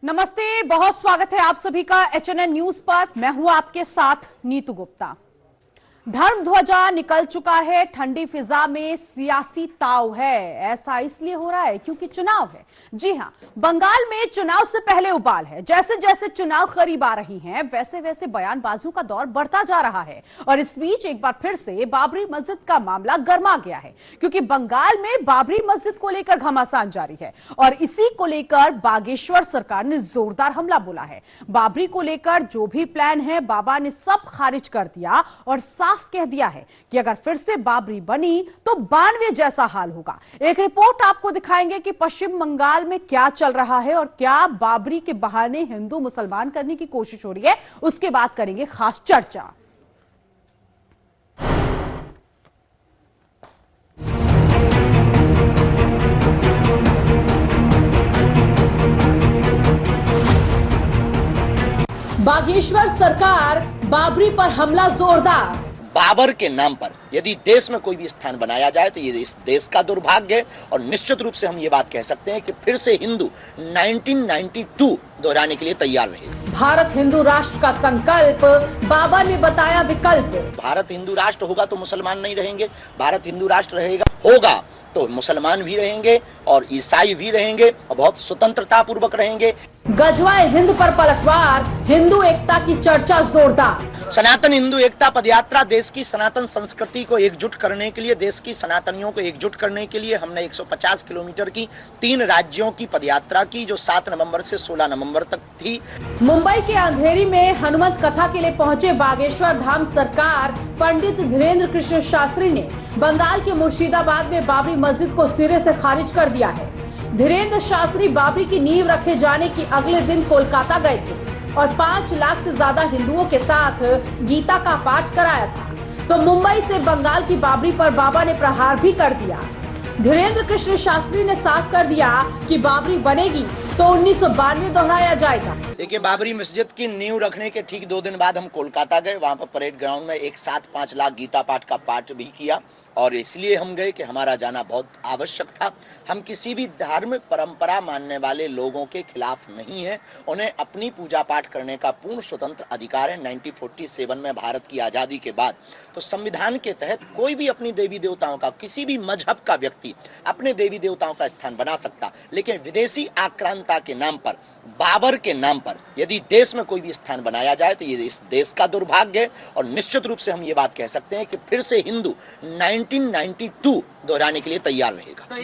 नमस्ते, बहुत स्वागत है आप सभी का एचएनएन न्यूज पर। मैं हूं आपके साथ नीतू गुप्ता। धर्म ध्वजा निकल चुका है, ठंडी फिजा में सियासी ताव है। ऐसा इसलिए हो रहा है क्योंकि चुनाव है। जी हां, बंगाल में चुनाव से पहले उबाल है। जैसे जैसे चुनाव करीब आ रही हैं, वैसे वैसे बयानबाजियों का दौर बढ़ता जा रहा है। और इस बीच एक बार फिर से बाबरी मस्जिद का मामला गर्मा गया है, क्योंकि बंगाल में बाबरी मस्जिद को लेकर घमासान जारी है। और इसी को लेकर बागेश्वर सरकार ने जोरदार हमला बोला है। बाबरी को लेकर जो भी प्लान है, बाबा ने सब खारिज कर दिया और साफ कह दिया है कि अगर फिर से बाबरी बनी तो 92 जैसा हाल होगा। एक रिपोर्ट आपको दिखाएंगे कि पश्चिम बंगाल में क्या चल रहा है और क्या बाबरी के बहाने हिंदू मुसलमान करने की कोशिश हो रही है। उसके बाद करेंगे खास चर्चा। बागेश्वर सरकार बाबरी पर हमला जोरदार। बाबर के नाम पर यदि देश में कोई भी स्थान बनाया जाए तो ये इस देश का दुर्भाग्य है। और निश्चित रूप से हम ये बात कह सकते हैं कि फिर से हिंदू 1992 दोहराने के लिए तैयार रहे। भारत हिंदू राष्ट्र का संकल्प, बाबा ने बताया विकल्प। भारत हिंदू राष्ट्र होगा तो मुसलमान नहीं रहेंगे, भारत हिंदू राष्ट्र होगा तो मुसलमान भी रहेंगे और ईसाई भी रहेंगे और बहुत स्वतंत्रता पूर्वक रहेंगे। गजवाए हिंद पर पलटवार, हिंदू एकता की चर्चा जोरदार। सनातन हिंदू एकता पदयात्रा देश की सनातन संस्कृति को एकजुट करने के लिए, देश की सनातनियों को एकजुट करने के लिए हमने 150 किलोमीटर की 3 राज्यों की पदयात्रा की, जो 7 नवंबर से 16 नवंबर तक थी। मुंबई के अंधेरी में हनुमंत कथा के लिए पहुंचे बागेश्वर धाम सरकार पंडित धीरेन्द्र कृष्ण शास्त्री ने बंगाल के मुर्शिदाबाद में बाबरी मस्जिद को सिरे से खारिज कर दिया है। धीरेन्द्र शास्त्री बाबरी की नींव रखे जाने की अगले दिन कोलकाता गए थे और 5 लाख से ज्यादा हिंदुओं के साथ गीता का पाठ कराया था। तो मुंबई से बंगाल की बाबरी पर बाबा ने प्रहार भी कर दिया। धीरेन्द्र कृष्ण शास्त्री ने साफ कर दिया कि बाबरी बनेगी तो 1992 दोहराया जाएगा। देखिए, बाबरी मस्जिद की नींव रखने के ठीक 2 दिन बाद हम कोलकाता गए। वहाँ पर परेड ग्राउंड में एक साथ 5 लाख गीता पाठ का पाठ भी किया। और इसलिए हम गए कि हमारा जाना बहुत आवश्यक था। हम किसी भी धार्मिक परंपरा मानने वाले लोगों के खिलाफ नहीं है। उन्हें अपनी पूजा पाठ करने का पूर्ण स्वतंत्र अधिकार है। 1947 में भारत की आज़ादी के बाद तो संविधान के तहत कोई भी अपनी देवी देवताओं का, किसी भी मजहब का व्यक्ति अपने देवी देवताओं का स्थान बना सकता। लेकिन विदेशी आक्रांता के नाम पर, बाबर के नाम पर यदि देश में कोई भी स्थान बनाया जाए तो ये इस देश का दुर्भाग्य है। और निश्चित रूप से हम ये बात कह सकते हैं कि फिर से हिंदू 1992 दोहराने के लिए तैयार रहेगा।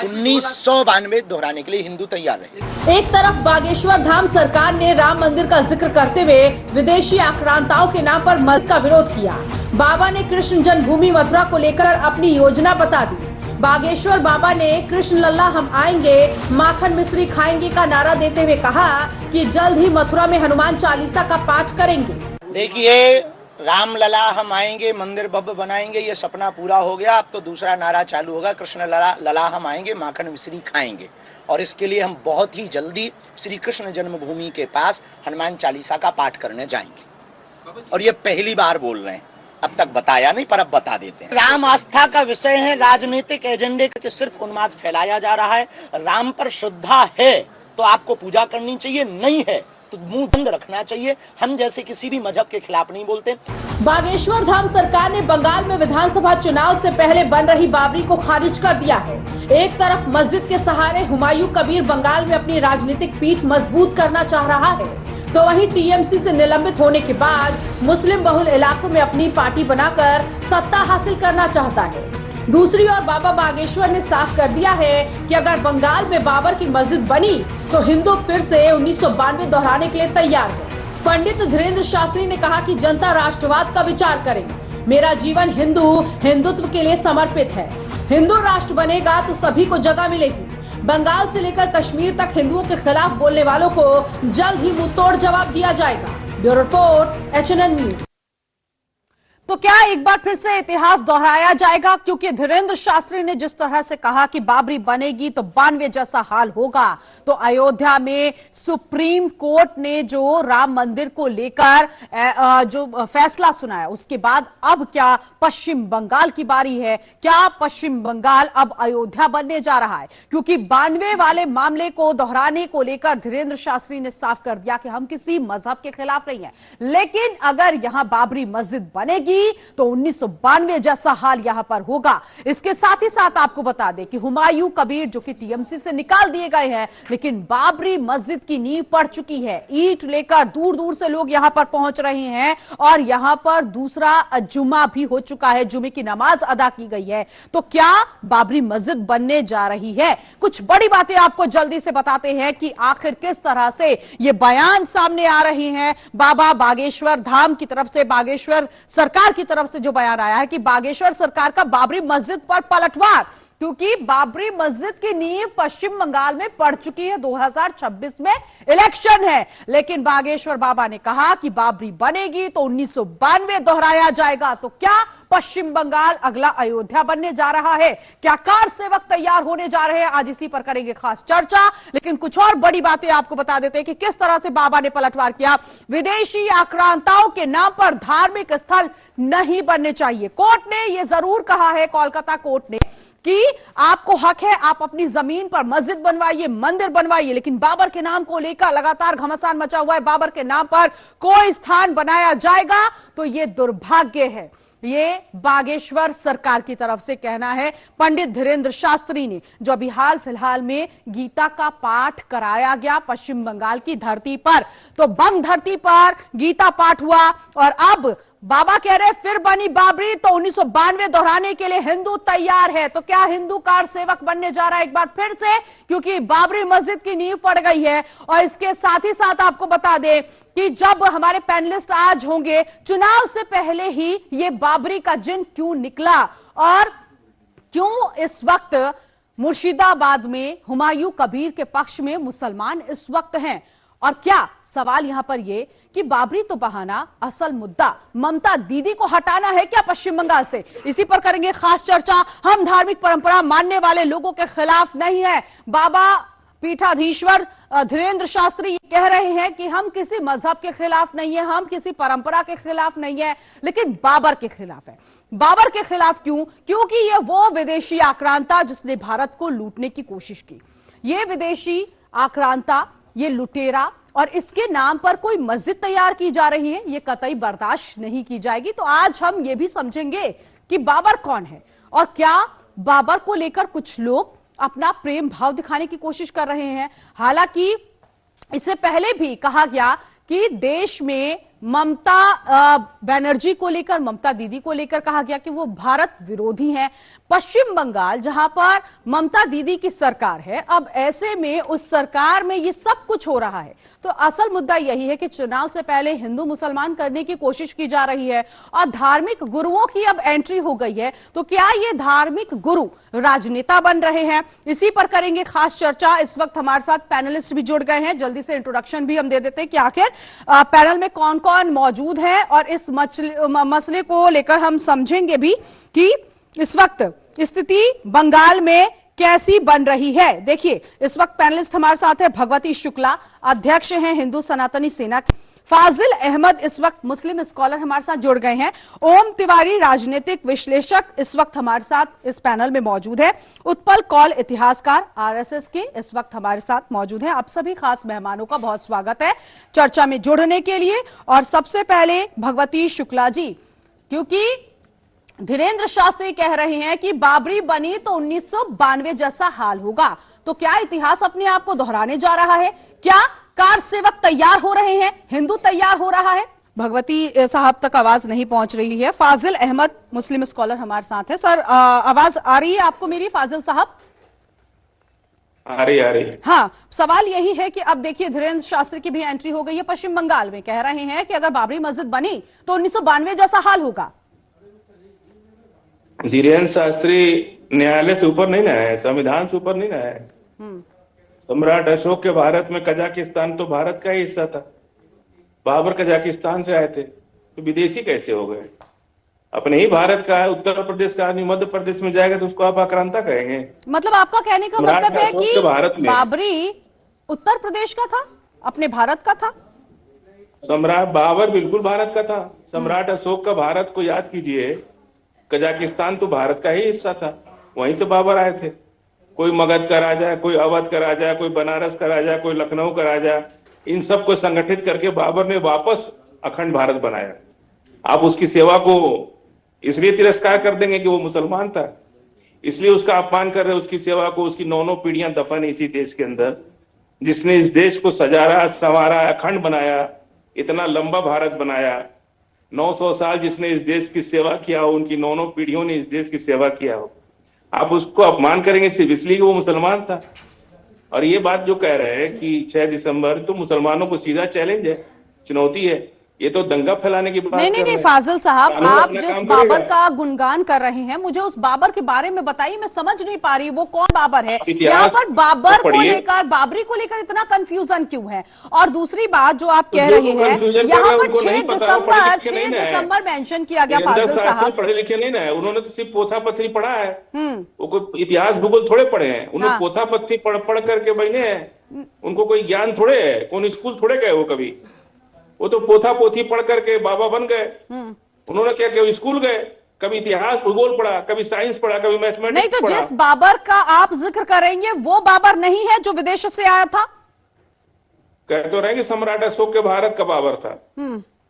1992 दोहराने के लिए हिंदू तैयार रहेगा। एक तरफ बागेश्वर धाम सरकार ने राम मंदिर का जिक्र करते हुए विदेशी आक्रांताओं के नाम पर मस्जिद का विरोध किया। बाबा ने कृष्ण जन्मभूमि मथुरा को लेकर अपनी योजना बता दी। बागेश्वर बाबा ने कृष्ण लल्ला हम आएंगे, माखन मिश्री खाएंगे का नारा देते हुए कहा कि जल्द ही मथुरा में हनुमान चालीसा का पाठ करेंगे। देखिए, राम लला हम आएंगे, मंदिर भव्य बनाएंगे, ये सपना पूरा हो गया। अब तो दूसरा नारा चालू होगा, कृष्ण लला हम आएंगे, माखन मिश्री खाएंगे। और इसके लिए हम बहुत ही जल्दी श्री कृष्ण जन्मभूमि के पास हनुमान चालीसा का पाठ करने जाएंगे। और ये पहली बार बोल रहे हैं, अब तक बताया नहीं पर अब बता देते हैं। राम आस्था का विषय है, राजनीतिक एजेंडे के सिर्फ उन्माद फैलाया जा रहा है। राम पर श्रद्धा है तो आपको पूजा करनी चाहिए, नहीं है तो मुंह बंद रखना चाहिए। हम जैसे किसी भी मजहब के खिलाफ नहीं बोलते। बागेश्वर धाम सरकार ने बंगाल में विधानसभा चुनाव से पहले बन रही बाबरी को खारिज कर दिया है। एक तरफ मस्जिद के सहारे हुमायूं कबीर बंगाल में अपनी राजनीतिक पीठ मजबूत करना चाह रहा है, तो वहीं टीएमसी से निलंबित होने के बाद मुस्लिम बहुल इलाकों में अपनी पार्टी बनाकर सत्ता हासिल करना चाहता है। दूसरी ओर बाबा बागेश्वर ने साफ कर दिया है कि अगर बंगाल में बाबर की मस्जिद बनी तो हिंदू फिर से 1992 दोहराने के लिए तैयार है। पंडित धीरेन्द्र शास्त्री ने कहा कि जनता राष्ट्रवाद का विचार करे। मेरा जीवन हिंदुत्व के लिए समर्पित है। हिंदू राष्ट्र बनेगा तो सभी को जगह मिलेगी। बंगाल से लेकर कश्मीर तक हिंदुओं के खिलाफ बोलने वालों को जल्द ही मुंहतोड़ जवाब दिया जाएगा। Bureau report, HNN news. तो क्या एक बार फिर से इतिहास दोहराया जाएगा? क्योंकि धीरेंद्र शास्त्री ने जिस तरह से कहा कि बाबरी बनेगी तो 92 जैसा हाल होगा, तो अयोध्या में सुप्रीम कोर्ट ने जो राम मंदिर को लेकर जो फैसला सुनाया, उसके बाद अब क्या पश्चिम बंगाल की बारी है? क्या पश्चिम बंगाल अब अयोध्या बनने जा रहा है? क्योंकि 92 वाले मामले को दोहराने को लेकर धीरेंद्र शास्त्री ने साफ कर दिया कि हम किसी मजहब के खिलाफ नहीं है, लेकिन अगर यहां बाबरी मस्जिद बनेगी तो 1992 जैसा हाल यहां पर होगा। इसके साथ ही साथ आपको बता दें कि हुमायूं कबीर जो कि टीएमसी से निकाल दिए गए हैं, लेकिन बाबरी मस्जिद की नींव पड़ चुकी है। ईंट लेकर दूर दूर से लोग यहां पर पहुंच रहे हैं और यहां पर दूसरा जुमा भी हो चुका है, जुमे की नमाज अदा की गई है। तो क्या बाबरी मस्जिद बनने जा रही है? कुछ बड़ी बातें आपको जल्दी से बताते हैं कि आखिर किस तरह से ये बयान सामने आ रहे हैं। बाबा बागेश्वर धाम की तरफ से, बागेश्वर सरकार की तरफ से जो बयान आया है कि बागेश्वर सरकार का बाबरी मस्जिद पर पलटवार, क्योंकि बाबरी मस्जिद की नींव पश्चिम बंगाल में पड़ चुकी है। 2026 में इलेक्शन है, लेकिन बागेश्वर बाबा ने कहा कि बाबरी बनेगी तो 1992 दोहराया जाएगा। तो क्या पश्चिम बंगाल अगला अयोध्या बनने जा रहा है? क्या कार सेवक तैयार होने जा रहे हैं? आज इसी पर करेंगे खास चर्चा। लेकिन कुछ और बड़ी बातें आपको बता देते हैं कि किस तरह से बाबा ने पलटवार किया। विदेशी आक्रांताओं के नाम पर धार्मिक स्थल नहीं बनने चाहिए। कोर्ट ने यह जरूर कहा है, कोलकाता कोर्ट ने, कि आपको हक है, आप अपनी जमीन पर मस्जिद बनवाइए, मंदिर बनवाइए, लेकिन बाबर के नाम को लेकर लगातार घमासान मचा हुआ है। बाबर के नाम पर कोई स्थान बनाया जाएगा तो यह दुर्भाग्य है। ये बागेश्वर सरकार की तरफ से कहना है। पंडित धीरेंद्र शास्त्री ने, जो अभी हाल फिलहाल में गीता का पाठ कराया गया पश्चिम बंगाल की धरती पर, तो बंग धरती पर गीता पाठ हुआ और अब बाबा कह रहे फिर बनी बाबरी तो 1992 दोहराने के लिए हिंदू तैयार है। तो क्या हिंदू कार सेवक बनने जा रहा है एक बार फिर से? क्योंकि बाबरी मस्जिद की नींव पड़ गई है। और इसके साथ ही साथ आपको बता दें कि जब हमारे पैनलिस्ट आज होंगे, चुनाव से पहले ही ये बाबरी का जिन क्यों निकला और क्यों इस वक्त मुर्शिदाबाद में हुमायूं कबीर के पक्ष में मुसलमान इस वक्त हैं, और क्या सवाल यहां पर यह कि बाबरी तो बहाना, असल मुद्दा ममता दीदी को हटाना है क्या पश्चिम बंगाल से? इसी पर करेंगे खास चर्चा। हम धार्मिक परंपरा मानने वाले लोगों के खिलाफ नहीं है। बाबा पीठाधीश्वर धीरेंद्र शास्त्री ये कह रहे हैं कि हम किसी मजहब के खिलाफ नहीं है, हम किसी परंपरा के खिलाफ नहीं है, लेकिन बाबर के खिलाफ है। बाबर के खिलाफ क्यों? क्योंकि ये वो विदेशी आक्रांता जिसने भारत को लूटने की कोशिश की। ये विदेशी आक्रांता, ये लुटेरा, और इसके नाम पर कोई मस्जिद तैयार की जा रही है, ये कतई बर्दाश्त नहीं की जाएगी। तो आज हम ये भी समझेंगे कि बाबर कौन है और क्या बाबर को लेकर कुछ लोग अपना प्रेम भाव दिखाने की कोशिश कर रहे हैं। हालांकि इससे पहले भी कहा गया कि देश में ममता बनर्जी को लेकर, ममता दीदी को लेकर कहा गया कि वो भारत विरोधी हैं। पश्चिम बंगाल जहां पर ममता दीदी की सरकार है, अब ऐसे में उस सरकार में ये सब कुछ हो रहा है। तो असल मुद्दा यही है कि चुनाव से पहले हिंदू मुसलमान करने की कोशिश की जा रही है और धार्मिक गुरुओं की अब एंट्री हो गई है। तो क्या ये धार्मिक गुरु राजनेता बन रहे हैं? इसी पर करेंगे खास चर्चा। इस वक्त हमारे साथ पैनलिस्ट भी जुड़ गए हैं। जल्दी से इंट्रोडक्शन भी हम दे देते हैं कि आखिर पैनल में कौन कौन मौजूद है और इस मसले को लेकर हम समझेंगे भी कि इस वक्त स्थिति बंगाल में कैसी बन रही है। देखिए, इस वक्त पैनलिस्ट हमारे साथ है भगवती शुक्ला, अध्यक्ष हैं हिंदू सनातनी सेना के। फाजिल अहमद इस वक्त मुस्लिम स्कॉलर हमारे साथ जुड़ गए हैं। ओम तिवारी राजनीतिक विश्लेषक इस वक्त हमारे साथ इस पैनल में मौजूद है। उत्पल कौल इतिहासकार आरएसएस के इस वक्त हमारे साथ मौजूद हैं। आप सभी खास मेहमानों का बहुत स्वागत है चर्चा में जुड़ने के लिए। और सबसे पहले भगवती शुक्ला जी, क्योंकि धीरेंद्र शास्त्री कह रहे हैं कि बाबरी बनी तो 1992 जैसा हाल होगा, तो क्या इतिहास अपने आप को दोहराने जा रहा है? क्या कार सेवक तैयार हो रहे हैं, हिंदू तैयार हो रहा है? भगवती साहब तक आवाज नहीं पहुंच रही है। फाजिल अहमद मुस्लिम स्कॉलर हमारे साथ है। सर, आवाज आ रही है आपको मेरी, फाजिल साहब? आ रही। हाँ, सवाल यही है कि अब देखिए धीरेंद्र शास्त्री की भी एंट्री हो गई है पश्चिम बंगाल में। कह रहे हैं कि अगर बाबरी मस्जिद बनी तो 1992 जैसा हाल होगा। धीरेंद्र शास्त्री न्यायालय से ऊपर नहीं ना है, संविधान से ऊपर नहीं ना है। सम्राट अशोक के भारत में कजाकिस्तान तो भारत का ही हिस्सा था। बाबर कजाकिस्तान से आए थे, तो विदेशी कैसे हो गए? अपने ही भारत का है। उत्तर प्रदेश का आदमी मध्य प्रदेश में जाएगा तो उसको आप आक्रांता कहेंगे? मतलब आपका कहने का सम्राट मतलब है अशोक कि के भारत में बाबरी उत्तर प्रदेश का था, अपने भारत का था? सम्राट बाबर बिल्कुल भारत का था। सम्राट अशोक का भारत को याद कीजिए, कजाकिस्तान तो भारत का ही हिस्सा था, वहीं से बाबर आए थे। कोई मगध का राजा, कोई अवध का राजा, कोई बनारस का राजा, कोई लखनऊ का राजा, इन सबको संगठित करके बाबर ने वापस अखंड भारत बनाया। आप उसकी सेवा को इसलिए तिरस्कार कर देंगे कि वो मुसलमान था, इसलिए उसका अपमान कर रहे, उसकी सेवा को, उसकी 9 पीढ़ियां दफन है इसी देश के अंदर, जिसने इस देश को सजारा, संवारा, अखंड बनाया, इतना लंबा भारत बनाया। 900 साल जिसने इस देश की सेवा किया हो, उनकी 9 पीढ़ियों ने इस देश की सेवा किया हो, आप उसको अपमान करेंगे सिर्फ इसलिए कि वो मुसलमान था। और ये बात जो कह रहे हैं कि 6 दिसंबर, तो मुसलमानों को सीधा चैलेंज है, चुनौती है। ये तो दंगा फैलाने की बात नहीं फाजिल साहब, आप जिस बाबर का गुणगान कर रहे हैं, मुझे उस बाबर के बारे में बताइए, मैं समझ नहीं पा रही वो कौन बाबर है। यहाँ पर बाबर को लेकर, बाबरी को लेकर इतना कंफ्यूजन क्यों है? और दूसरी बात जो आप कह रहे हैं, यहाँ पर 6 दिसंबर मेंशन किया गया फाजिल साहब। पढ़े लिखे नहीं ना, उन्होंने तो सिर्फ पोथा पथरी पढ़ा है, वो कोई इतिहास भूगोल थोड़े पढ़े हैं। उन्होंने पोथा पथरी पढ़ करके बने हैं, उनको कोई ज्ञान थोड़े है, कौन स्कूल थोड़े गए वो कभी। वो तो पोथा पोथी पढ़ करके बाबा बन गए। उन्होंने क्या किया? स्कूल गए, कभी इतिहास भूगोल पढ़ा, कभी साइंस पढ़ा, कभी मैथमेटिक्स नहीं। तो जिस बाबर का आप जिक्र करेंगे वो बाबर नहीं है जो विदेश से आया था? कह तो रहे कि सम्राट अशोक के भारत का बाबर था।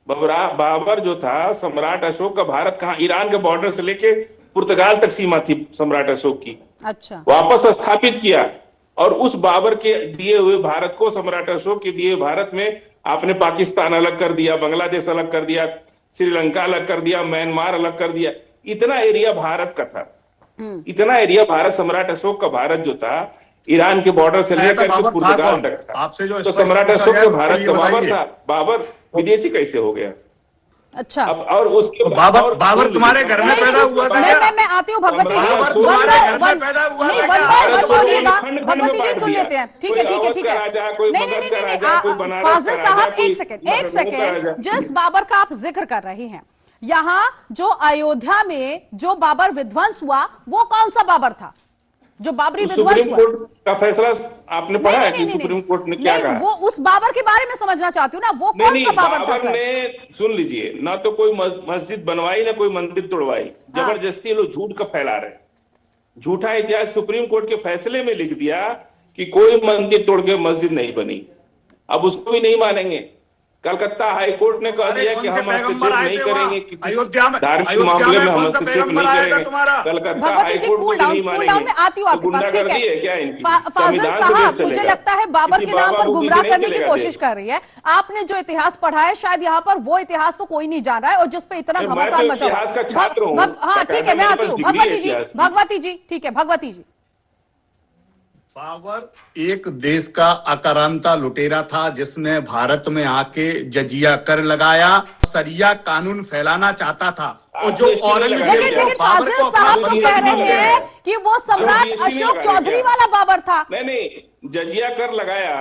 बाबर जो था, सम्राट अशोक का भारत कहाँ? ईरान के बॉर्डर से लेके पुर्तगाल तक सीमा थी सम्राट अशोक की। अच्छा। वापस स्थापित किया, और उस बाबर के दिए हुए भारत को, सम्राट अशोक के दिए भारत में आपने पाकिस्तान अलग कर दिया, बांग्लादेश अलग कर दिया, श्रीलंका अलग कर दिया, म्यांमार अलग कर दिया। इतना एरिया भारत का था, इतना एरिया भारत, सम्राट अशोक का भारत जो था, ईरान के बॉर्डर से लेकर के पुर्तगाल तक था। आपसे जो तो सम्राट अशोक के भारत का बाबर था। बाबर विदेशी कैसे हो गया? अच्छा। अब और उसके बाबर तुम्हारे घर में पैदा हुआ था क्या? मैं आती हूँ भगवती जी, बाबर तुम्हारे घर में पैदा हुआ था क्या? भगवती जी सुन लेते हैं। ठीक है नहीं, फाजिल साहब एक सेकेंड। जिस बाबर का आप जिक्र कर रहे हैं, यहाँ जो अयोध्या में जो बाबर विध्वंस हुआ, वो कौन सा बाबर था जो बाबरी विध्वंस हुआ? सुप्रीम कोर्ट का फैसला आपने पढ़ा है कि सुप्रीम कोर्ट ने क्या कहा? वो उस बाबर के बारे में समझना चाहती हूँ ना, वो कौन सा बाबर था? ने, सुन लीजिए, ना तो कोई मस्जिद बनवाई, ना कोई मंदिर तोड़वाई, जबरदस्ती लोग झूठ का फैला रहे। झूठा इतिहास सुप्रीम कोर्ट के फैसले में लिख दिया कि कोई मंदिर तोड़ के मस्जिद नहीं बनी। अब उसको भी नहीं मानेंगे। कलकत्ता हाई कोर्ट ने कह दिया कि हम हस्तक्षेप नहीं करेंगे, धार्मिक मामले में हम हस्तक्षेप नहीं करेंगे। कलकत्ता हाई कोर्ट को नहीं मानेंगे। तो गुंडागर्दी है क्या इनकी? फाजिल साहब, मुझे लगता है बाबर के नाम पर गुमराह करने की कोशिश कर रही है। आपने जो इतिहास पढ़ा है, शायद यहाँ पर वो इतिहास तो कोई नहीं जान रहा है, और जिस पे इतना घमासान मचा हुआ है। हाँ ठीक है, मैं आती हूँ भगवती जी, ठीक है भगवती जी। बाबर एक देश का आक्रांता लुटेरा था, जिसने भारत में आके जजिया कर लगाया, सरिया कानून फैलाना चाहता था। और जो लेकिन फाजिल साहब तो कह रहे हैं कि वो सम्राट अशोक चौधरी वाला बाबर था। नहीं, जजिया कर लगाया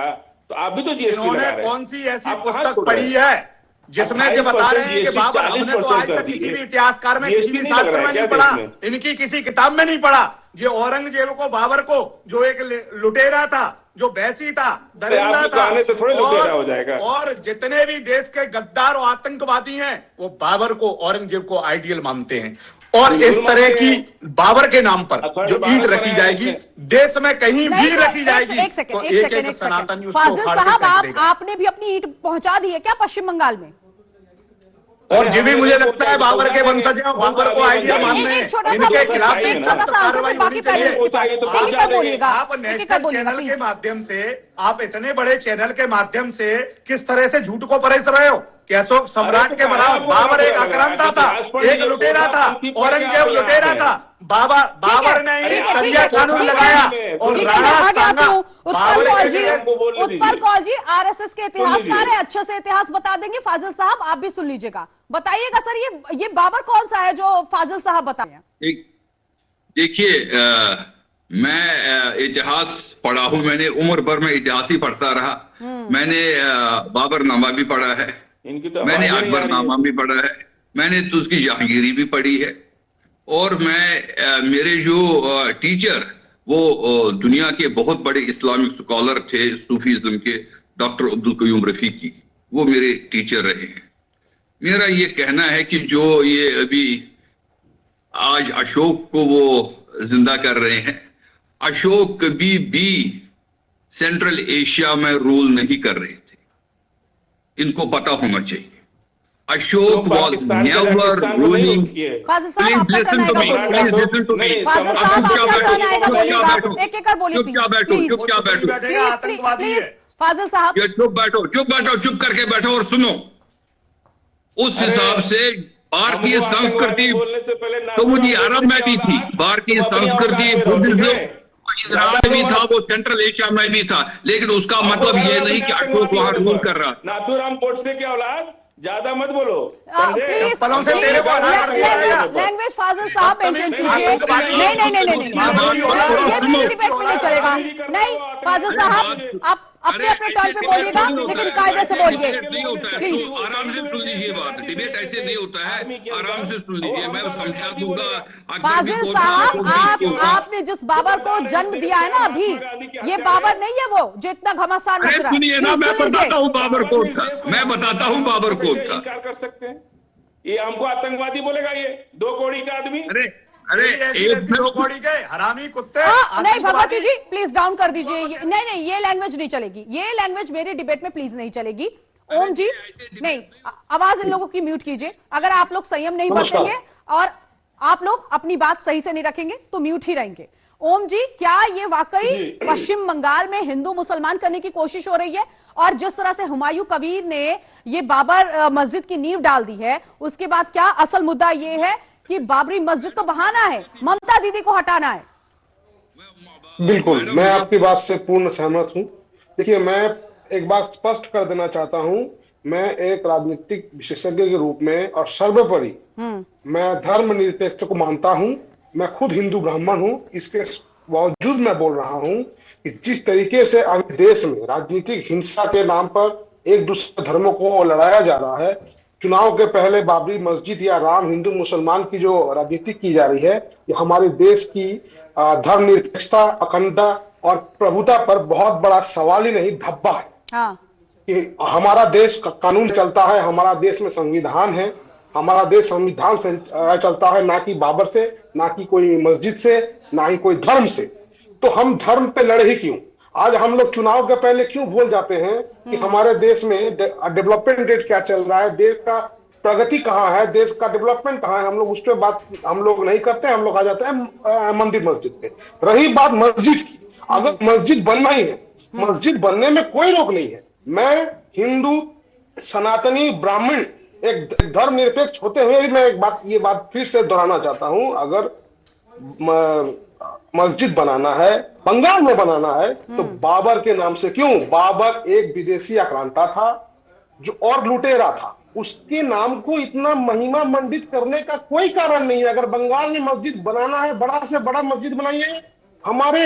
तो आप भी तो जीएसटी लगा रहे हैं। कौन सी ऐसी पुस्तक पढ़ी है जिसमें जो बता रहे हैं कि बाबर, हमने तो आज तक किसी भी इतिहासकार में, किसी भी शास्त्र में नहीं पढ़ा, इनकी किसी किताब में नहीं पढ़ा, जो औरंगजेब को, बाबर को, जो एक लुटेरा था, जो बैसी था, दरिंदा था, से थोड़े लुटेरा हो जाएगा। और जितने भी देश के गद्दार और आतंकवादी हैं, वो बाबर को, औरंगजेब को आइडियल मानते हैं। और इस तरह की बाबर के नाम पर जो ईंट रखी जाएगी, देश में कहीं भी रखी जाएगी, तो एक सनातनी उसको फाजिल साहब, आपने भी अपनी ईंट पहुंचा दी है क्या पश्चिम बंगाल में? और जो भी मुझे लगता है बाबर के वंशज हैं, बाबर को आइडिया मानने हैं, इनके खिलाफ कार्रवाई होनी चाहिए। आप नेशनल चैनल के माध्यम से, आप इतने बड़े चैनल के माध्यम से किस तरह से झूठ को परेश रहे हो कि अशोक सम्राट के बराबर बाबर एक आक्रांता था, एक लुटेरा था, औरंगजेब लुटेरा था। बाबर ने सरिया कानून लगाया और उत्पल कौर जी आरएसएस के इतिहासकार है, अच्छे से इतिहास बता देंगे। फाजिल साहब आप भी सुन लीजिएगा, बताइएगा सर ये बाबर कौन सा है जो फाजिल साहब बताए? देखिए, मैं इतिहास पढ़ा हूं, मैंने उम्र भर में इतिहास ही पढ़ता रहा। मैंने बाबर नामा भी पढ़ा है, मैंने अकबर नामा भी पढ़ा है, मैंने तो उसकी जहांगीरी भी पढ़ी है, और मैं मेरे जो टीचर वो दुनिया के बहुत बड़े इस्लामिक स्कॉलर थे सूफीज्म के, डॉक्टर अब्दुल कयूम रफीकी, वो मेरे टीचर रहे हैं। मेरा ये कहना है कि जो ये अभी आज अशोक को वो जिंदा कर रहे हैं, अशोक कभी भी सेंट्रल एशिया में रूल नहीं कर रहे थे, इनको पता होना चाहिए। Ashok was never ruling. फाजिल साहब, आपका Please टर्न आएगा, listen to me. Please listen to me. फाजिल साहब, आपका टर्न आएगा, बोलिएगा। एक-एक बोलिए, चुप बैठो, चुपचाप बैठो। प्लीज फाजिल साहब, ये चुप बैठो, चुप करके बैठो और सुनो। उस हिसाब से भारतीय संस्कृति सऊदी अरब में भी थी, भारतीय संस्कृति बुद्धिज्म इजराइल में भी था, वो सेंट्रल एशिया में भी था, लेकिन उसका मतलब ये नहीं कि अशोक वहां रूल कर रहा। नाथूराम गोडसे की औलाद, ज्यादा मत बोलो। चप्पलों से तेरे को लैंग्वेज फाजिल साहब मेंशन कीजिए। नहीं, ये डिबेट में नहीं चलेगा। नहीं फाजिल साहब, आप अपने टर्न पे बोलिएगा, लेकिन कायदे से बोलिए प्लीज। आराम से सुन लीजिए बात, डिबेट ऐसे नहीं होता है, आराम से सुन लीजिए, मैं समझा दूंगा। फाजिल साहब, आपने जिस बाबर को जन्म दिया है ना अभी, ये बाबर नहीं है वो जो इतना घमासान मच रहा है। सुनिए ना, मैं बताता हूँ बाबर कौन था, मैं बताता हूँ बाबर कौन था। इनकार कर सकते हैं, ये हमको आतंकवादी बोलेगा, ये 2 कौड़ी का आदमी। अरे एक 2 कौड़ी के हरामी कुत्ते। नहीं भगवती जी प्लीज डाउन कर दीजिए। नहीं, ये लैंग्वेज नहीं चलेगी, ये लैंग्वेज मेरे डिबेट में प्लीज नहीं चलेगी। ओम जी नहीं, आवाज इन लोगों की म्यूट कीजिए। अगर आप लोग संयम नहीं बरतेंगे और आप लोग अपनी बात सही से नहीं रखेंगे तो म्यूट ही रहेंगे। ओम जी, क्या ये वाकई पश्चिम बंगाल में हिंदू मुसलमान करने की कोशिश हो रही है? और जिस तरह से हुमायूं कबीर ने ये बाबर मस्जिद की नींव डाल दी है, उसके बाद क्या असल मुद्दा ये है कि बाबरी मस्जिद तो बहाना है, ममता दीदी को हटाना है? बिल्कुल, मैं आपकी बात से पूर्ण सहमत हूं। देखिए, मैं एक बात स्पष्ट कर देना चाहता हूं, मैं एक राजनीतिक विशेषज्ञ के रूप में और सर्वोपरि मैं धर्मनिरपेक्ष को मानता हूं। मैं खुद हिंदू ब्राह्मण हूं, इसके बावजूद मैं बोल रहा हूं कि जिस तरीके से अभी देश में राजनीतिक हिंसा के नाम पर एक दूसरे धर्मों को लड़ाया जा रहा है, चुनाव के पहले बाबरी मस्जिद या राम हिंदू मुसलमान की जो राजनीति की जा रही है, ये हमारे देश की धर्मनिरपेक्षता, अखंडता और प्रभुता पर बहुत बड़ा सवाल ही नहीं, धब्बा है। हाँ। कि हमारा देश कानून चलता है, हमारा देश में संविधान है, हमारा देश संविधान से चलता है, ना कि बाबर से, ना कि कोई मस्जिद से, ना ही कोई धर्म से। तो हम धर्म पे लड़े ही क्यों? आज हम लोग चुनाव के पहले क्यों भूल जाते हैं कि हमारे देश में डेवलपमेंट रेट क्या चल रहा है, देश का प्रगति कहाँ है, देश का डेवलपमेंट कहाँ है। हम लोग उस पर बात हम लोग नहीं करते, हम लोग आ जाते हैं मंदिर मस्जिद पे। रही बात मस्जिद की, अगर मस्जिद बनना ही है, मस्जिद बनने में कोई रोक नहीं है। मैं हिंदू सनातनी ब्राह्मण एक धर्मनिरपेक्ष होते हुए भी मैं ये बात फिर से दोहराना चाहता हूं, अगर मस्जिद बनाना है, बंगाल में बनाना है, तो बाबर के नाम से क्यों? बाबर एक विदेशी आक्रांता था जो और लुटेरा था, उसके नाम को इतना महिमा मंडित करने का कोई कारण नहीं है। अगर बंगाल में मस्जिद बनाना है, बड़ा से बड़ा मस्जिद बनाइए, हमारे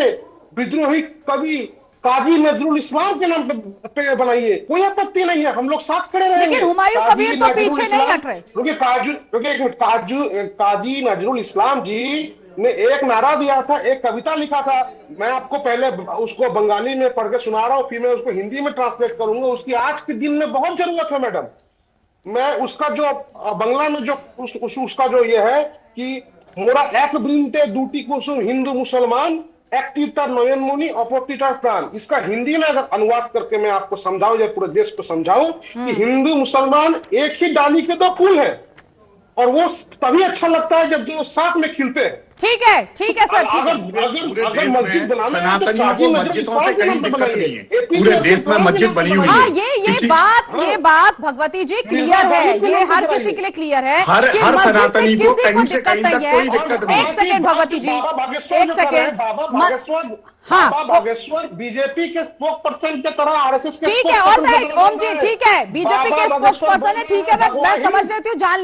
विद्रोही कवि काजी नजरुल इस्लाम के नाम पे बनाइए, कोई आपत्ति नहीं है, हम लोग साथ खड़े रहेंगे। लेकिन हुमायूं कबीर तो पीछे नहीं हट रहे। काजी नजरुल इस्लाम जी ने एक नारा दिया था, एक कविता लिखा था, मैं आपको पहले उसको बंगाली में पढ़ के सुना रहा हूं, फिर मैं उसको हिंदी में ट्रांसलेट करूंगा। उसकी आज के दिन में बहुत जरूरत है मैडम। मैं उसका जो बंगला में जो उसका जो ये है कि मोरा एक बृंते दूटी कुसुम हिंदू मुसलमान एक तीतर नयन मुनि अपर तीतर प्राण, इसका हिंदी में अगर अनुवाद करके मैं आपको समझाऊं या पूरे देश को समझाऊं कि हिंदू मुसलमान एक ही डाली के 2 फूल हैं, और वो तभी अच्छा लगता है जब दोनों साथ में खिलते हैं। ठीक है सर, ठीक है। अगर मस्जिद बनाना है तो सनातनियों को मस्जिदों से कहीं दिक्कत नहीं है, पूरे देश में मस्जिद बनी हुई है। हाँ, ये बात भगवती जी क्लियर है, ये हर किसी के लिए क्लियर है। हर सनातनी को कहीं से कहीं तक कोई दिक्कत नहीं है। एक सेकेंड भगवती जी, एक सेकेंड। हाँ, बाबा बागेश्वर बीजेपी के स्पोक पर्सन के तरह आरएसएस के ठीक है, ऑल राइट ओम जी, ठीक है, बीजेपी के स्पोक्स पर्सन है, ठीक है, मैं समझ लेती हूँ, जान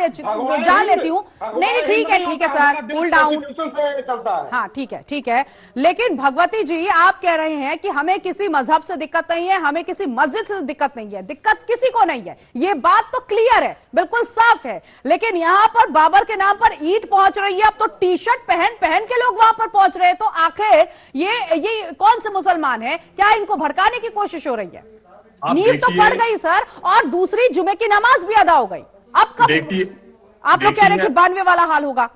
लेती हूँ। नहीं, ठीक है सर, कूल डाउन चलता है। हाँ, ठीक है, लेकिन भगवती जी आप कह रहे हैं कि हमें किसी मजहब से दिक्कत नहीं है, हमें किसी मस्जिद से दिक्कत नहीं है, दिक्कत किसी को नहीं है, ये बात तो क्लियर है, बिल्कुल साफ है। लेकिन यहाँ पर बाबर के नाम पर ईंट पहुंच रही है, अब तो टी शर्ट पहन के लोग वहां पर पहुंच रहे हैं, तो आखिर ये कौन से मुसलमान है? क्या इनको भड़काने की कोशिश हो रही है? नींद तो पड़ गई सर, और दूसरी जुमे की नमाज भी अदा हो गई। अब कब आप लोग कह रहे हैं कि 92 वाला हाल होगा?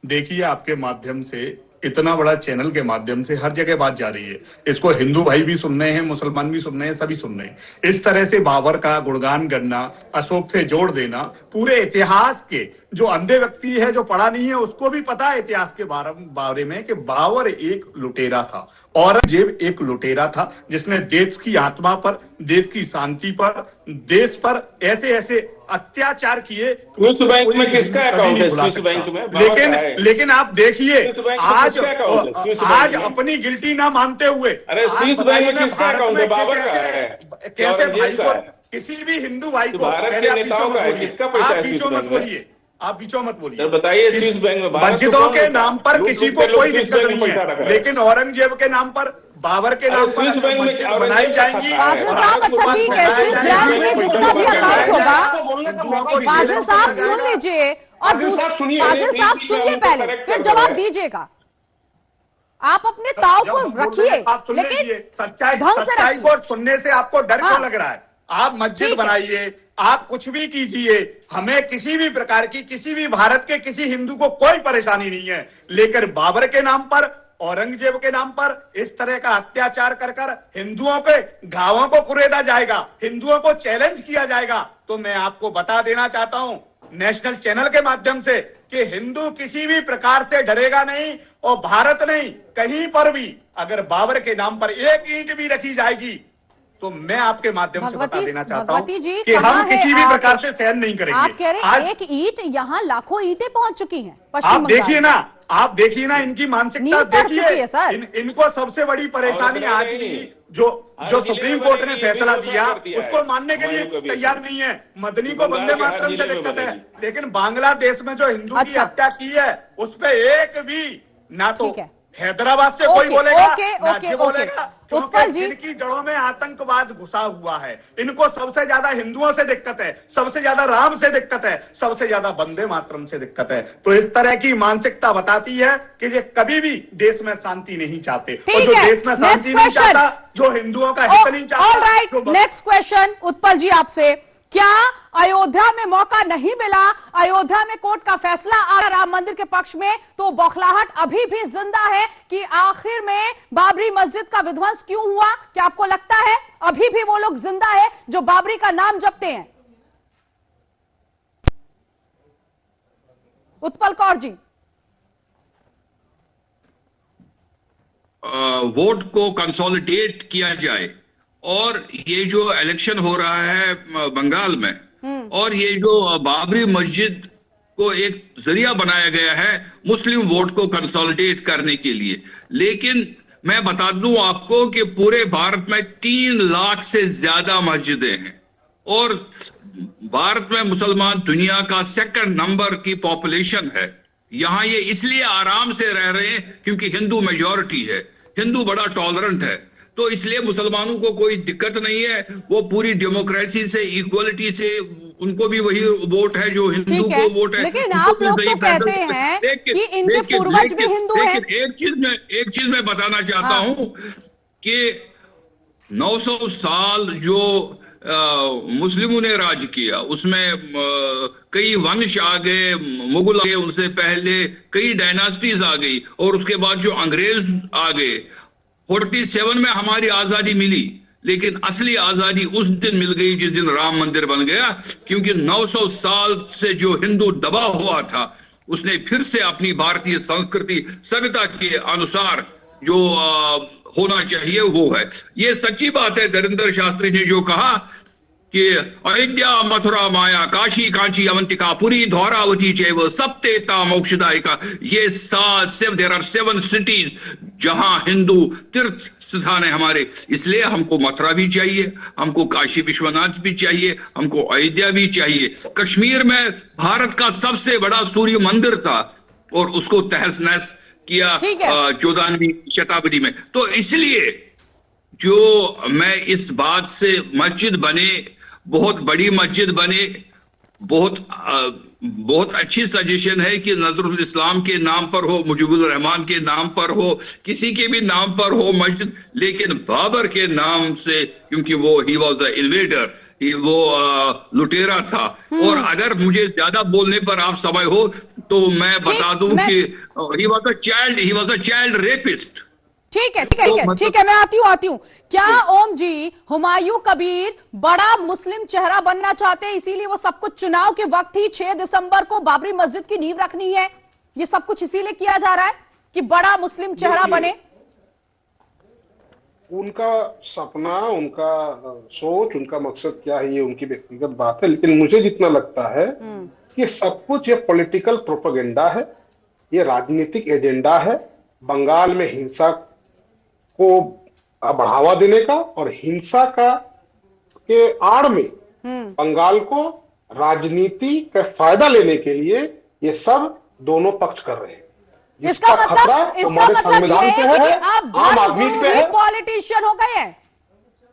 देखिए, आपके माध्यम से, इतना बड़ा चैनल के माध्यम से हर जगह बात जा रही है। इसको हिंदू भाई भी सुन रहे हैं, मुसलमान भी सुन रहे हैं, सभी सुन रहे हैं। इस तरह से बाबर का गुणगान करना, अशोक से जोड़ देना, पूरे इतिहास के जो अंधे व्यक्ति है, जो पढ़ा नहीं है, उसको भी पता है इतिहास के बारे में कि बाबर एक लुटेरा था, औरंगजेब एक लुटेरा था, जिसने देश की आत्मा पर, देश की शांति पर, देश पर ऐसे ऐसे अत्याचार किए। स्विस बैंक में किसका अकाउंट है? स्विस बैंक में। लेकिन आप देखिए, आज अपनी गिल्टी ना मानते हुए, अरे स्विस बैंक में किसका अकाउंट है? बाबर का है। कैसे भाई को, किसी भी हिंदू भाई को, भारत के नेताओं का है, किसका पैसा है? बीचों मत बोलिए, आप बीचों मत बोलिए। बताइए, स्विस बैंक में मस्जिदों के नाम पर किसी को कोई दिक्कत नहीं है, लेकिन औरंगजेब के नाम पर, बाबर के नाम पर स्विस बैंक में बनाई जाएंगी। फाजिल साहब, अच्छा ठीक है, स्विस बैंक में जिसका भी अकाउंट होगा, फाजिल साहब सुन लीजिए, और फाजिल साहब सुनिए पहले, फिर जवाब दीजिएगा। आप अपने ताव को रखिए, लेकिन सच्चाई को सुनने से आपको डर क्यों लग रहा है? आप मस्जिद बनाइए, आप कुछ भी कीजिए, हमें किसी भी प्रकार की, किसी भी भारत के किसी हिंदू को कोई परेशानी नहीं है। लेकिन बाबर के नाम पर, औरंगजेब के नाम पर इस तरह का अत्याचार कर कर हिंदुओं के घावों को कुरेदा जाएगा, हिंदुओं को चैलेंज किया जाएगा, तो मैं आपको बता देना चाहता हूं नेशनल चैनल के माध्यम से कि हिंदू किसी भी प्रकार से डरेगा नहीं, और भारत नहीं, कहीं पर भी अगर बाबर के नाम पर एक ईंट भी रखी जाएगी, तो मैं आपके माध्यम से बता देना चाहता हूं कि हम किसी भी प्रकार से सहन नहीं करेंगे। आप कह रहे हैं एक ईंट, यहाँ लाखों ईंटें पहुंच चुकी हैं। आप देखिए ना इनकी मानसिकता देखिए। इनको सबसे बड़ी परेशानी आज की जो सुप्रीम कोर्ट ने फैसला दिया, उसको मानने के लिए तैयार नहीं है। मदनी को वंदे मातरम से दिक्कत है, लेकिन बांग्लादेश में जो हिंदू की हत्या की है, उस पर एक भी ना तो हैदराबाद से कोई बोलेगा, ना बोलेगा, क्योंकि जिनकी जड़ों में आतंकवाद घुसा हुआ है। इनको सबसे ज्यादा हिंदुओं से दिक्कत है, सबसे ज्यादा राम से दिक्कत है, सबसे ज्यादा वंदे मातरम से दिक्कत है। तो इस तरह की मानसिकता बताती है कि ये कभी भी देश में शांति नहीं चाहते, और जो देश में शांति नहीं चाहता, जो हिंदुओं का हित नहीं चाहता। ऑलराइट, नेक्स्ट क्वेश्चन उत्पल जी आपसे, क्या अयोध्या में मौका नहीं मिला? अयोध्या में कोर्ट का फैसला आया राम मंदिर के पक्ष में, तो बौखलाहट अभी भी जिंदा है कि आखिर में बाबरी मस्जिद का विध्वंस क्यों हुआ? क्या आपको लगता है अभी भी वो लोग जिंदा है जो बाबरी का नाम जपते हैं? उत्पल कौर जी। वोट को कंसोलिडेट किया जाए, और ये जो इलेक्शन हो रहा है बंगाल में, और ये जो बाबरी मस्जिद को एक जरिया बनाया गया है मुस्लिम वोट को कंसोलिडेट करने के लिए। लेकिन मैं बता दूं आपको कि पूरे भारत में 3 लाख से ज्यादा मस्जिदें हैं, और भारत में मुसलमान दुनिया का 2nd नंबर की पॉपुलेशन है। यहां ये इसलिए आराम से रह रहे हैं क्योंकि हिंदू मेजॉरिटी है, हिंदू बड़ा टॉलरेंट है, तो इसलिए मुसलमानों को कोई दिक्कत नहीं है। वो पूरी डेमोक्रेसी से, इक्वलिटी से, उनको भी वही वोट है जो हिंदू को वोट है। लेकिन आप लोग तो कहते हैं कि इनके पूर्वज भी हिंदू हैं। एक चीज मैं बताना चाहता हूं कि 900 साल जो मुस्लिमों ने राज किया, उसमें कई वंश आ गए, मुगल आ गए, उनसे पहले कई डायनास्टीज आ गई, और उसके बाद जो अंग्रेज आ गए। 47 में हमारी आजादी मिली, लेकिन असली आजादी उस दिन मिल गई जिस दिन राम मंदिर बन गया, क्योंकि 900 साल से जो हिंदू दबा हुआ था, उसने फिर से अपनी भारतीय संस्कृति सभ्यता के अनुसार जो होना चाहिए वो है। ये सच्ची बात है, धीरेन्द्र शास्त्री ने जो कहा कि अयोध्या मथुरा माया काशी कांची अवंतिका पुरी धौरावती चैव सप्तेता मोक्षदायिका, ये देयर आर 7 सिटीज जहां हिंदू तीर्थ स्थान है हमारे। इसलिए हमको मथुरा भी चाहिए, हमको काशी विश्वनाथ भी चाहिए, हमको अयोध्या भी चाहिए। कश्मीर में भारत का सबसे बड़ा सूर्य मंदिर था और उसको तहस नहस किया 14वीं शताब्दी में। तो इसलिए जो मैं इस बात से मस्जिद बने, बहुत बड़ी मस्जिद बने, बहुत अच्छी सजेशन है कि नजरुल इस्लाम के नाम पर हो, मुजीबुर रहमान के नाम पर हो, किसी के भी नाम पर हो मस्जिद, लेकिन बाबर के नाम से, क्योंकि वो ही वॉज द इन्वेडर, वो लुटेरा था। और अगर मुझे ज्यादा बोलने पर आप समय हो तो मैं बता दूं कि he was a child rapist. ठीक है, मैं आती हूँ। क्या ओम जी हुमायूं कबीर बड़ा मुस्लिम चेहरा बनना चाहते हैं, इसीलिए वो सब कुछ चुनाव के वक्त ही 6 दिसंबर को बाबरी मस्जिद की नींव रखनी है, ये सब कुछ इसीलिए किया जा रहा है कि बड़ा मुस्लिम चेहरा बने? उनका सपना, उनका सोच, उनका मकसद क्या है, ये उनकी व्यक्तिगत बात है। लेकिन मुझे जितना लगता है कि सब कुछ ये पॉलिटिकल प्रोपेगेंडा है, ये राजनीतिक एजेंडा है, बंगाल में हिंसा को बढ़ावा देने का और हिंसा के आड़ में बंगाल को राजनीति का फायदा लेने के लिए ये सब दोनों पक्ष कर रहे हैं। इसका खतरा हमारे संविधान पे है, आम आदमी पे है, पॉलिटिशियन हो गए हैं।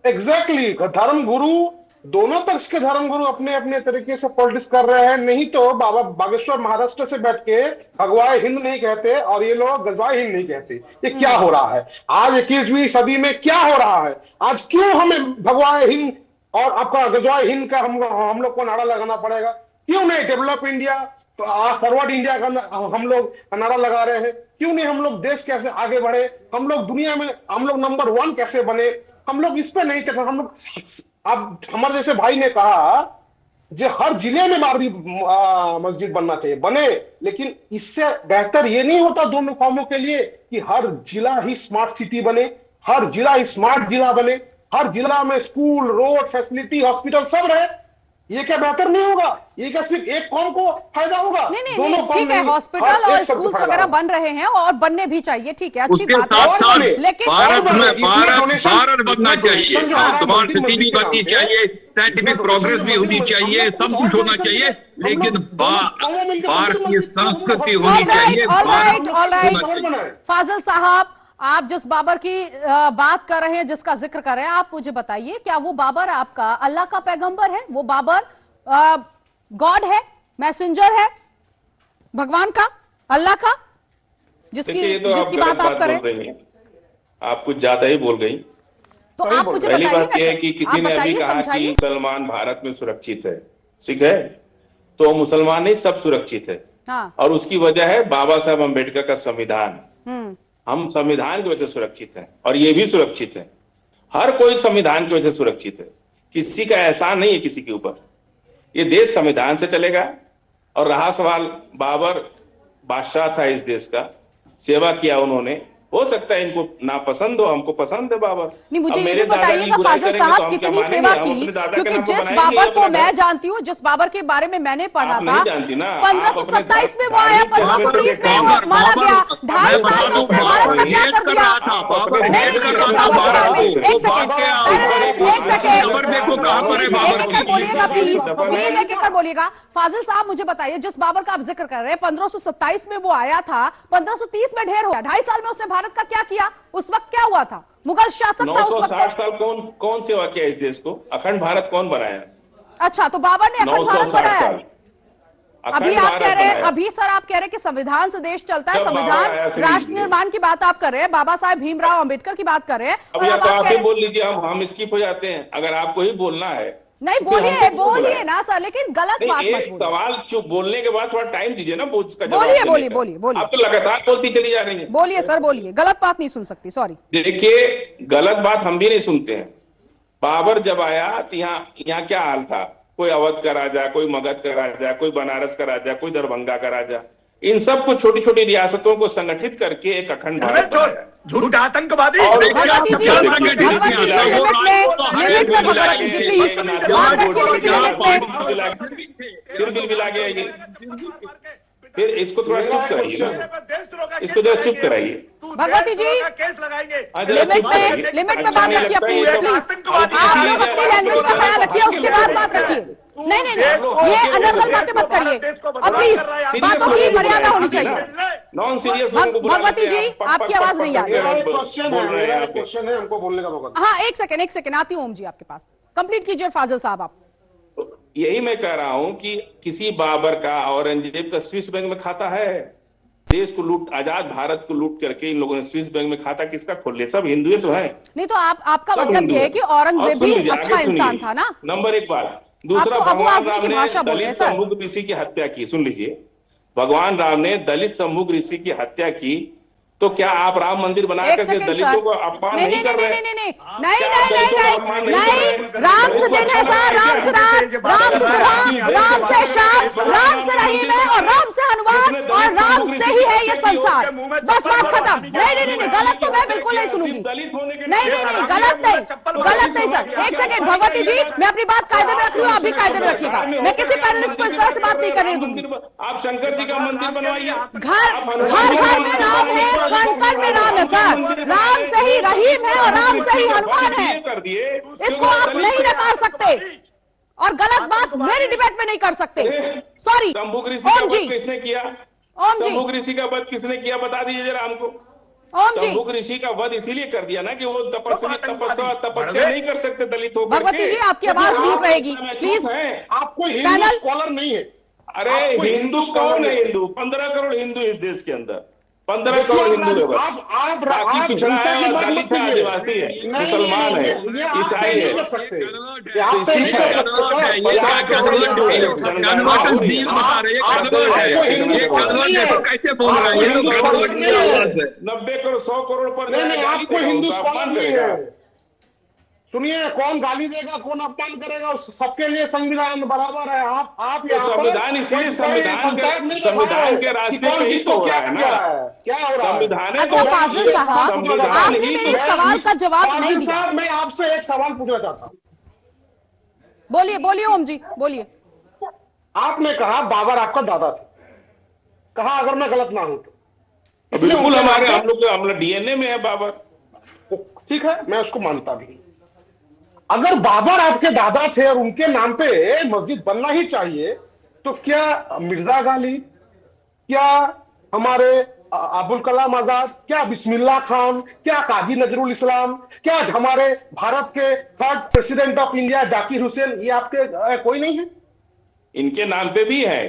एग्जैक्टली, धर्म गुरु, दोनों पक्ष के धर्म गुरु अपने अपने तरीके से पॉलिटिक्स कर रहे हैं। नहीं तो बाबा बागेश्वर महाराष्ट्र से बैठ के भगवाए हिंद नहीं कहते और ये लोग गजवाए हिंद नहीं कहते। ये क्या हो रहा है आज 21वीं सदी में? क्या हो रहा है आज? क्यों हमें भगवाए हिंद और आपका गजवाए हिंद का हम लोग को नारा लगाना पड़ेगा? क्यों नहीं डेवलप इंडिया, फॉरवर्ड इंडिया का हम लोग नारा लगा रहे हैं? क्यों नहीं हम लोग देश कैसे आगे बढ़े, हम लोग दुनिया में हम लोग नंबर 1 कैसे बने, हम लोग इस पे नहीं करते। हम लोग, अब हमारे जैसे भाई ने कहा जो हर जिले में बाबरी मस्जिद बनना चाहिए, बने, लेकिन इससे बेहतर ये नहीं होता दोनों कौमों के लिए कि हर जिला ही स्मार्ट सिटी बने, हर जिला ही स्मार्ट जिला बने, हर जिला में स्कूल, रोड, फैसिलिटी, हॉस्पिटल सब रहे? ये क्या बेहतर नहीं होगा? ये क्या सिर्फ एक कौम को फायदा होगा? नहीं, ठीक है, हॉस्पिटल और स्कूल वगैरह बन रहे हैं और बनने भी चाहिए, ठीक है, अच्छी बात है। लेकिन भारत बनना चाहिए, स्मार्ट सिटी भी बननी चाहिए, साइंटिफिक प्रोग्रेस भी होनी चाहिए, सब कुछ होना चाहिए, लेकिन भारतीय संस्कृति होनी चाहिए। फाजिल साहब, आप जिस बाबर की बात कर रहे हैं, जिसका जिक्र कर रहे हैं, आप मुझे बताइए, क्या वो बाबर आपका अल्लाह का पैगंबर है? वो बाबर गॉड है, मैसेंजर है भगवान का, अल्लाह का, जिसकी बात आप कर रहे हैं? आप कुछ ज्यादा ही बोल गई। तो आप मुझे पहली बताइए बात यह है कि किसी ने अभी कहा कि मुसलमान भारत में सुरक्षित है, ठीक है, तो मुसलमान नहीं, सब सुरक्षित है। हाँ। और उसकी वजह है बाबा साहब अम्बेडकर का संविधान। हम संविधान की वजह से सुरक्षित हैं और ये भी सुरक्षित है। हर कोई संविधान की वजह से सुरक्षित है, किसी का एहसान नहीं है किसी के ऊपर। ये देश संविधान से चलेगा। और रहा सवाल, बाबर बादशाह था इस देश का, सेवा किया उन्होंने, हो सकता है इनको नापसंद हो, हमको पसंद है बाबर। नहीं, मुझे ये बताइएगा फाजिल साहब कितनी सेवा की, क्योंकि जिस बाबर को मैं जानती हूँ, जिस बाबर के बारे में मैंने पढ़ा था, 1527 में वो आया, 1530 में वो मारा गया, 2.5 साल में उसने भारत का क्या कर दिया? बोलिएगा प्लीज, एक एक कर बोलिएगा। फाजिल साहब मुझे बताइए, जिस बाबर का आप जिक्र कर रहे हैं, 1527 में वो आया था, 1530 में ढेर हो गया, 2.5 साल में उसने भारत का क्या किया? उस वक्त क्या हुआ था? मुगल शासक था उस वक्त। 960 साल कौन सेवा किया इस देश को? अखंड भारत कौन बनाया? अच्छा, तो बाबर ने अखंड भारत बनाया। अभी आप कह रहे हैं, अभी सर आप कह रहे हैं कि संविधान से देश चलता है, संविधान, राष्ट्र निर्माण की बात आप कर रहे हैं, बाबा साहेब भीमराव अंबेडकर की बात कर रहे हैं। अब तो आप ही बोल लीजिए, हम स्किप हो जाते हैं। अगर आपको ही बोलना है नहीं, बोलिए ना सर, लेकिन गलत बात मत बोलिए। सवाल चुप बोलने के बाद थोड़ा टाइम दीजिए ना, बोलिए। आप तो लगातार बोलती चली जा रही है। बोलिए सर, बोलिए, गलत बात नहीं सुन सकती, सॉरी। देखिए, गलत बात हम भी नहीं सुनते हैं। बाबर जब आया तो यहाँ क्या हाल था? कोई अवध का राजा, कोई मगध का राजा, कोई बनारस का राजा, कोई दरभंगा का राजा, इन सबको छोटी छोटी रियासतों को संगठित करके एक अखंड भारत बनाया। झूठा आतंकवादी। भगवती जी लिमिट में भगवती जी प्लीज बात रखिए लिमिट में। फिर बिलबिला गया ये, फिर इसको थोड़ा चुप कराइए ना, इसको जरा चुप कराइए। भगवती जी केस लगाएंगे। लिमिट में बात रखिए प्लीज आप लोग अपनी लैंग्वेज का ख्याल रखिए, उसके बाद बात रखिए। नहीं नहीं नहीं, ये अनर्गल बातें मत करिए और प्लीज बातों की मर्यादा होनी चाहिए। नॉन सीरियस भगवती जी आपकी आवाज नहीं आ रही। मेरा एक क्वेश्चन है, हमको बोलने का मौका। हाँ एक सेकंड आती हूँ ओम जी आपके पास, कंप्लीट कीजिए फाजिल साहब आप। यही मैं कह रहा हूं कि किसी बाबर का औरंगजेब का स्विस बैंक में खाता है? देश को लूट, आजाद भारत को लूट करके इन लोगों ने स्विस बैंक में खाता किसका खोल लिया? सब हिंदू तो है। नहीं तो आपका मतलब ये है कि औरंगजेब भी अच्छा इंसान था ना? नंबर एक बात। दूसरा, भगवान राम ने दलित सम्मुख ऋषि की हत्या की। सुन लीजिए, भगवान राम ने दलित सम्मुख ऋषि की हत्या की, तो क्या आप राम मंदिर बना करके दलितों को अपमान नहीं कर रहे? नहीं, राम से दिन है सर, राम से राम, राम से सुबह, राम से शाम, राम से रहीम है और राम से हनुमान और राम से ही है ये संसार। बस बात खत्म। नहीं, गलत तो मैं बिल्कुल नहीं सुनूंगी। नहीं, गलत नहीं सर। एक सेकेंड भगवती जी, मैं अपनी बात कायदे में रख रही हूँ, आप भी कायदे में रखिएगा। मैं किसी पैनलिस्ट को इस तरह से बात नहीं करने दूंगी। आप शंकर जी का मंदिर बनवाइए। घर में राम है, कण में राम है सर, राम से ही रहीम है और राम से ही हनुमान है। इसको आप नहीं नकार सकते और गलत बात मेरी डिबेट में नहीं कर सकते। सॉरी। सम्मुख ऋषि का वध किसने किया? ओम जी, सम्मुख ऋषि का वध किसने किया बता दीजिए जरा हमको। ओम जी, सम्मुख ऋषि का वध इसीलिए कर दिया ना कि वो तपस्या नहीं कर सकते दलित होकर। भगवती जी आपकी आवाज दूर रहेगी प्लीज। आप कोई हिंदू स्कॉलर नहीं है। अरे हिंदू कौन है? हिंदू 15 करोड़ हिंदू इस देश के अंदर, 15 करोड़ हिंदू है बस। बाकी पिछड़ा है, दलित है, आदिवासी है, मुसलमान है, ईसाई है, सिख है। कैसे बोल रहे हैं ये लोग? 90 करोड़ 100 करोड़ पर आपको हिंदू स्कॉलर नहीं है। सुनिए, कौन गाली देगा, कौन अपमान करेगा, सबके लिए संविधान बराबर है। आप संविधान इसीलिए संविधान के रास्ते पे ही तो हो रहा है ना। क्या हो रहा है? संविधान है। अच्छा फाजिल साहब, आपने मेरे सवाल का जवाब नहीं दिया। साहब मैं आपसे एक सवाल पूछना चाहता हूँ। बोलिए ओम जी बोलिए। आपने कहा बाबर आपका दादा थे, कहा अगर मैं गलत ना हूं तो बिल्कुल हम लोग डीएनए में है बाबर। ठीक है, मैं उसको मानता भी। अगर बाबर आपके दादा थे और उनके नाम पे मस्जिद बनना ही चाहिए, तो क्या मिर्जा गालिब, क्या हमारे अबुल कलाम आजाद, क्या बिस्मिल्लाह खान, क्या काजी नजरुल इस्लाम, क्या हमारे भारत के 3rd president of India Zakir Hussain, ये आपके कोई नहीं है? इनके नाम पे भी है,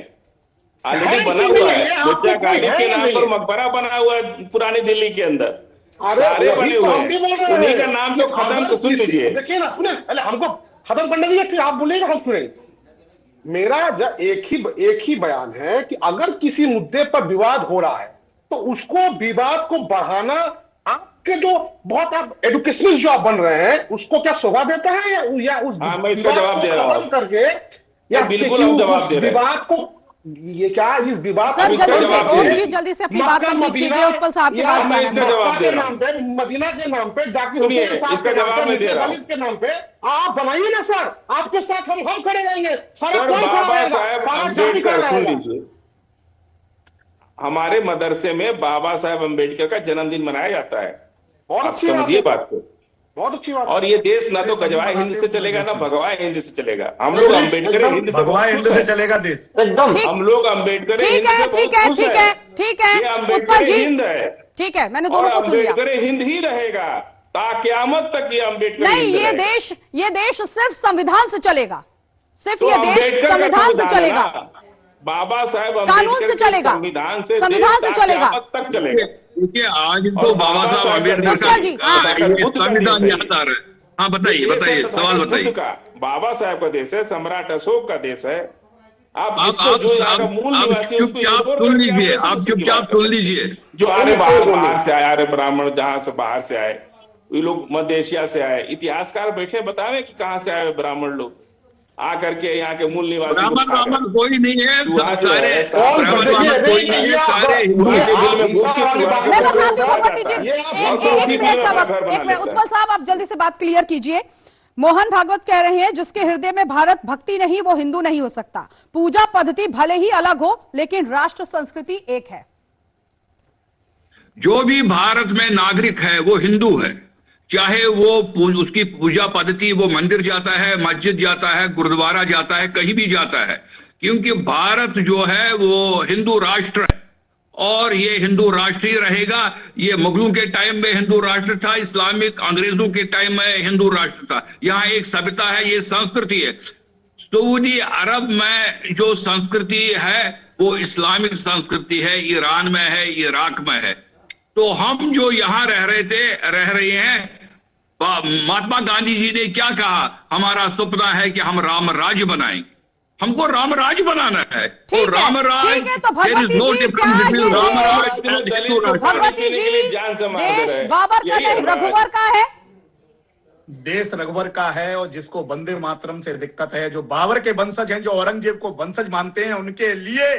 ऑलरेडी बना हुआ है। मिर्जा गालिब के नाम पर मकबरा बना हुआ है पुरानी दिल्ली के अंदर, सारे बने हुए हैं। उन्हीं का नाम तो खत्म। तो सुन लीजिए, देखिए ना, सुने पहले, हमको खत्म करने दीजिए, फिर आप बोलेगा हम सुनेंगे। मेरा एक ही बयान है कि अगर किसी मुद्दे पर विवाद हो रहा है तो उसको विवाद को बढ़ाना, आपके जो बहुत आप एडुकेशनिस्ट जो आप बन रहे हैं, उसको क्या शोभा देता है? या उस जवाब दे रहा हूं खत्म करके, या बिल्कुल जवाब दे रहे विवाद को, ये क्या इस विवाद सर जल्दी से अपनी बात कंप्लीट कीजिए। उत्पल साहब की बात के नाम पे, मदीना के नाम पे, जाकिर हुसैन साहब के नाम पे, दलित के नाम पे आप बनाइए ना सर। आपके साथ हम खड़े रहेंगे। सारा कौन खड़ा रहेगा? सारा जाति खड़ा रहेगा। हमारे मदरसे में बाबा साहेब अम्बेडकर का जन्मदिन मनाया जाता है। बहुत आप अच्छी समझिए बात को। बहुत अच्छी बात। और ये देश ना तो गजवाए हिंद से चलेगा ना भगवाए हिंद से चलेगा। हम लोग अम्बेडकर हिंद से भगवान हिंद से चलेगा देश एकदम। हम लोग अम्बेडकर ठीक है अम्बेडकर हिंद है। ठीक है, मैंने दोनों को सुन लिया। अम्बेडकर हिंद ही रहेगा ताक़यामत तक। ये अम्बेडकर नहीं, ये देश सिर्फ संविधान से चलेगा। सिर्फ ये देश संविधान से चलेगा, बाबा साहेब कानून से चलेगा, संविधान से चलेगा, तक चलेगा। देखिए आज तो बाबा साहब अम्बेडकर संविधान याद आ रहा है। हाँ बताइए सवाल बताइए। बाबा साहब का देश है, सम्राट अशोक का देश है। आप चुपचाप सुन लीजिए, आप चुपचाप सुन लीजिए। जो अरे बाहर से आए, अरे ब्राह्मण जहां से बाहर से आए, ये लोग मध्य एशिया से आए। इतिहासकार बैठे बतावे कि कहां से आए ब्राह्मण लोग। आकर के यहाँ के मूल निवासी ब्राह्मण कोई नहीं है, चूहा जो सारे है ब्राह्मण कोई नहीं है, सारे हिंदू के दिल में घुस के चूहा मैं बताती हूँ भगवती जी, एक मिनट उत्पल साहब आप जल्दी से बात क्लियर कीजिए। मोहन भागवत कह रहे हैं जिसके हृदय में भारत भक्ति नहीं वो हिंदू नहीं हो सकता। पूजा पद्धति भले ही अलग हो लेकिन राष्ट्र संस्कृति एक है। जो भी भारत में नागरिक है वो हिंदू है, चाहे वो उसकी पूजा पद्धति, वो मंदिर जाता है, मस्जिद जाता है, गुरुद्वारा जाता है, कहीं भी जाता है, क्योंकि भारत जो है वो हिंदू राष्ट्र है और ये हिंदू राष्ट्र ही रहेगा। ये मुगलों के टाइम में हिंदू राष्ट्र था, इस्लामिक अंग्रेजों के टाइम में हिंदू राष्ट्र था। यहाँ एक सभ्यता है, ये संस्कृति है। सऊदी अरब में जो संस्कृति है वो इस्लामिक संस्कृति है, ईरान में है, इराक में है। तो हम जो यहाँ रह रहे हैं, महात्मा गांधी जी ने क्या कहा, हमारा सपना है कि हम राम राज्य बनाएंगे, हमको राम राज्य बनाना है। तो राम राज्य, तो भगवती जी देश बाबर का नहीं रघुवर का है, देश रघुवर का है। और जिसको वंदे मातरम से दिक्कत है, जो बाबर के वंशज हैं, जो औरंगजेब को वंशज मानते हैं, उनके लिए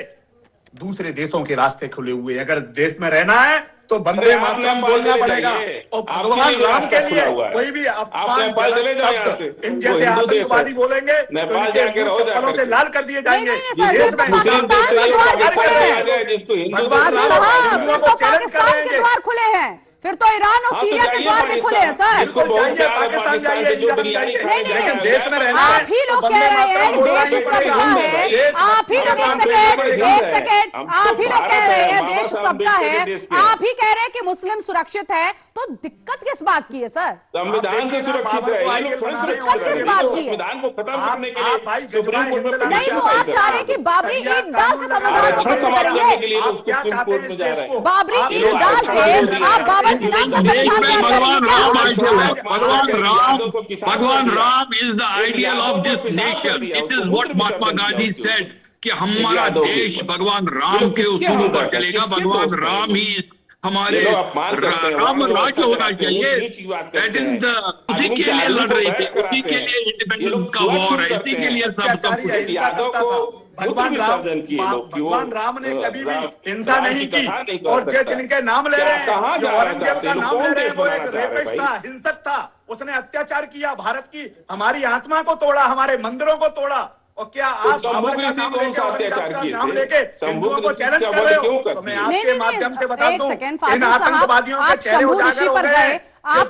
दूसरे देशों के रास्ते खुले हुए हैं। अगर देश में रहना है तो वंदे मातरम बोलना पड़ेगा। और भगवान राम के लिए कोई भी इन जैसे आतंकवादी बोलेंगे तो इनके चप्पलों से लाल कर दिए जाएंगे। भगवान राम को चैलेंज करेंगे, खुले हैं, फिर तो ईरान और सीरिया के द्वार भी खुले हैं सर। पाकिस्तान जाइए, लेकिन देश में रहना है। आप ही लोग कह रहे हैं देश सबका है, आप ही लोग एक सेकेंड आप ही लोग कह रहे हैं देश सबका है, आप ही कह रहे हैं कि मुस्लिम सुरक्षित है, तो दिक्कत किस बात की है सर? संविधान से सुरक्षित रहे, संविधान को खत्म करने के लिए सुप्रीम कोर्ट में नहीं, तो आप चाह रहे हैं कि बाबरी ईद डाल के संविधान को खत्म करेंगे। सुप्रीम कोर्ट में जा रहे हैं। बाबरी ईद डाल के आप बाबर के नाम का भगवान Ram is the ideal of this nation. It is what Mahatma Gandhi said कि हमारा देश भगवान राम के उसूलों पर चलेगा, भगवान राम ही हमारे राम राज्य होना चाहिए। दैट इज उसी के लिए लड़ रही थी, उसी के लिए इंडिपेंडेंस का वॉर है, इसी के लिए सब यादव को भगवान राम ने कभी भी हिंसा नहीं की। और जो जिनके नाम ले रहे हैं, जो औरंगजेब का नाम ले रहे हैं, वो एक रेपिस्ट था, हिंसक था, उसने अत्याचार किया, भारत की हमारी आत्मा को तोड़ा, हमारे मंदिरों को तोड़ा। और क्या आप नाम लेके हिंदुओं को चैलेंज कर रहे हो? तो मैं आपके माध्यम से बता दूं, इन आतंकवादियों के चेहरे उजागर हो गए। आप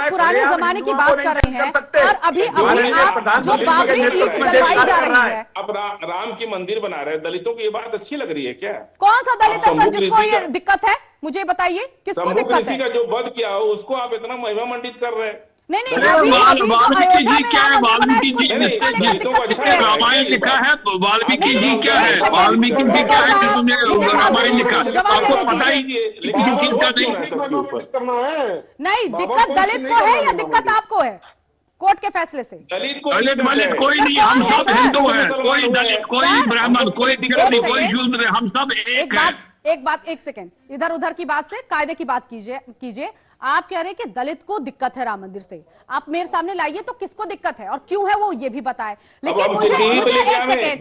पुराने जमाने की बात कर रहे हैं और अभी आप जो बाबरी ईद जलवाई जा रही है, अब राम की मंदिर बना रहे हैं, दलितों को ये बात अच्छी लग रही है क्या? कौन सा दलित है सर जिसको ये दिक्कत है? मुझे बताइए किसको दिक्कत है? का जो वध किया हो उसको आप इतना महिमा मंडित कर रहे हैं। नहीं, वाल्मीकि जी क्या है? वाल्मीकि जी जिसने रामायण लिखा है, वाल्मीकि जी क्या है? वाल्मीकि जी क्या है जिन्होंने रामायण लिखा? आपको पता ही किसी चीज का नहीं। दिक्कत दलित को है या दिक्कत आपको है कोर्ट के फैसले से? दलित कोई नहीं, हम सब हिंदू हैं। कोई दलित, कोई ब्राह्मण, कोई कोई शूद्र, हम सब एक सेकंड इधर उधर की बात से कायदे की बात कीजिए। आप कह रहे हैं कि दलित को दिक्कत है राम मंदिर से, आप मेरे सामने लाइए तो किसको दिक्कत है और क्यों है वो ये भी बताएं। लेकिन मुझे एक सेकंड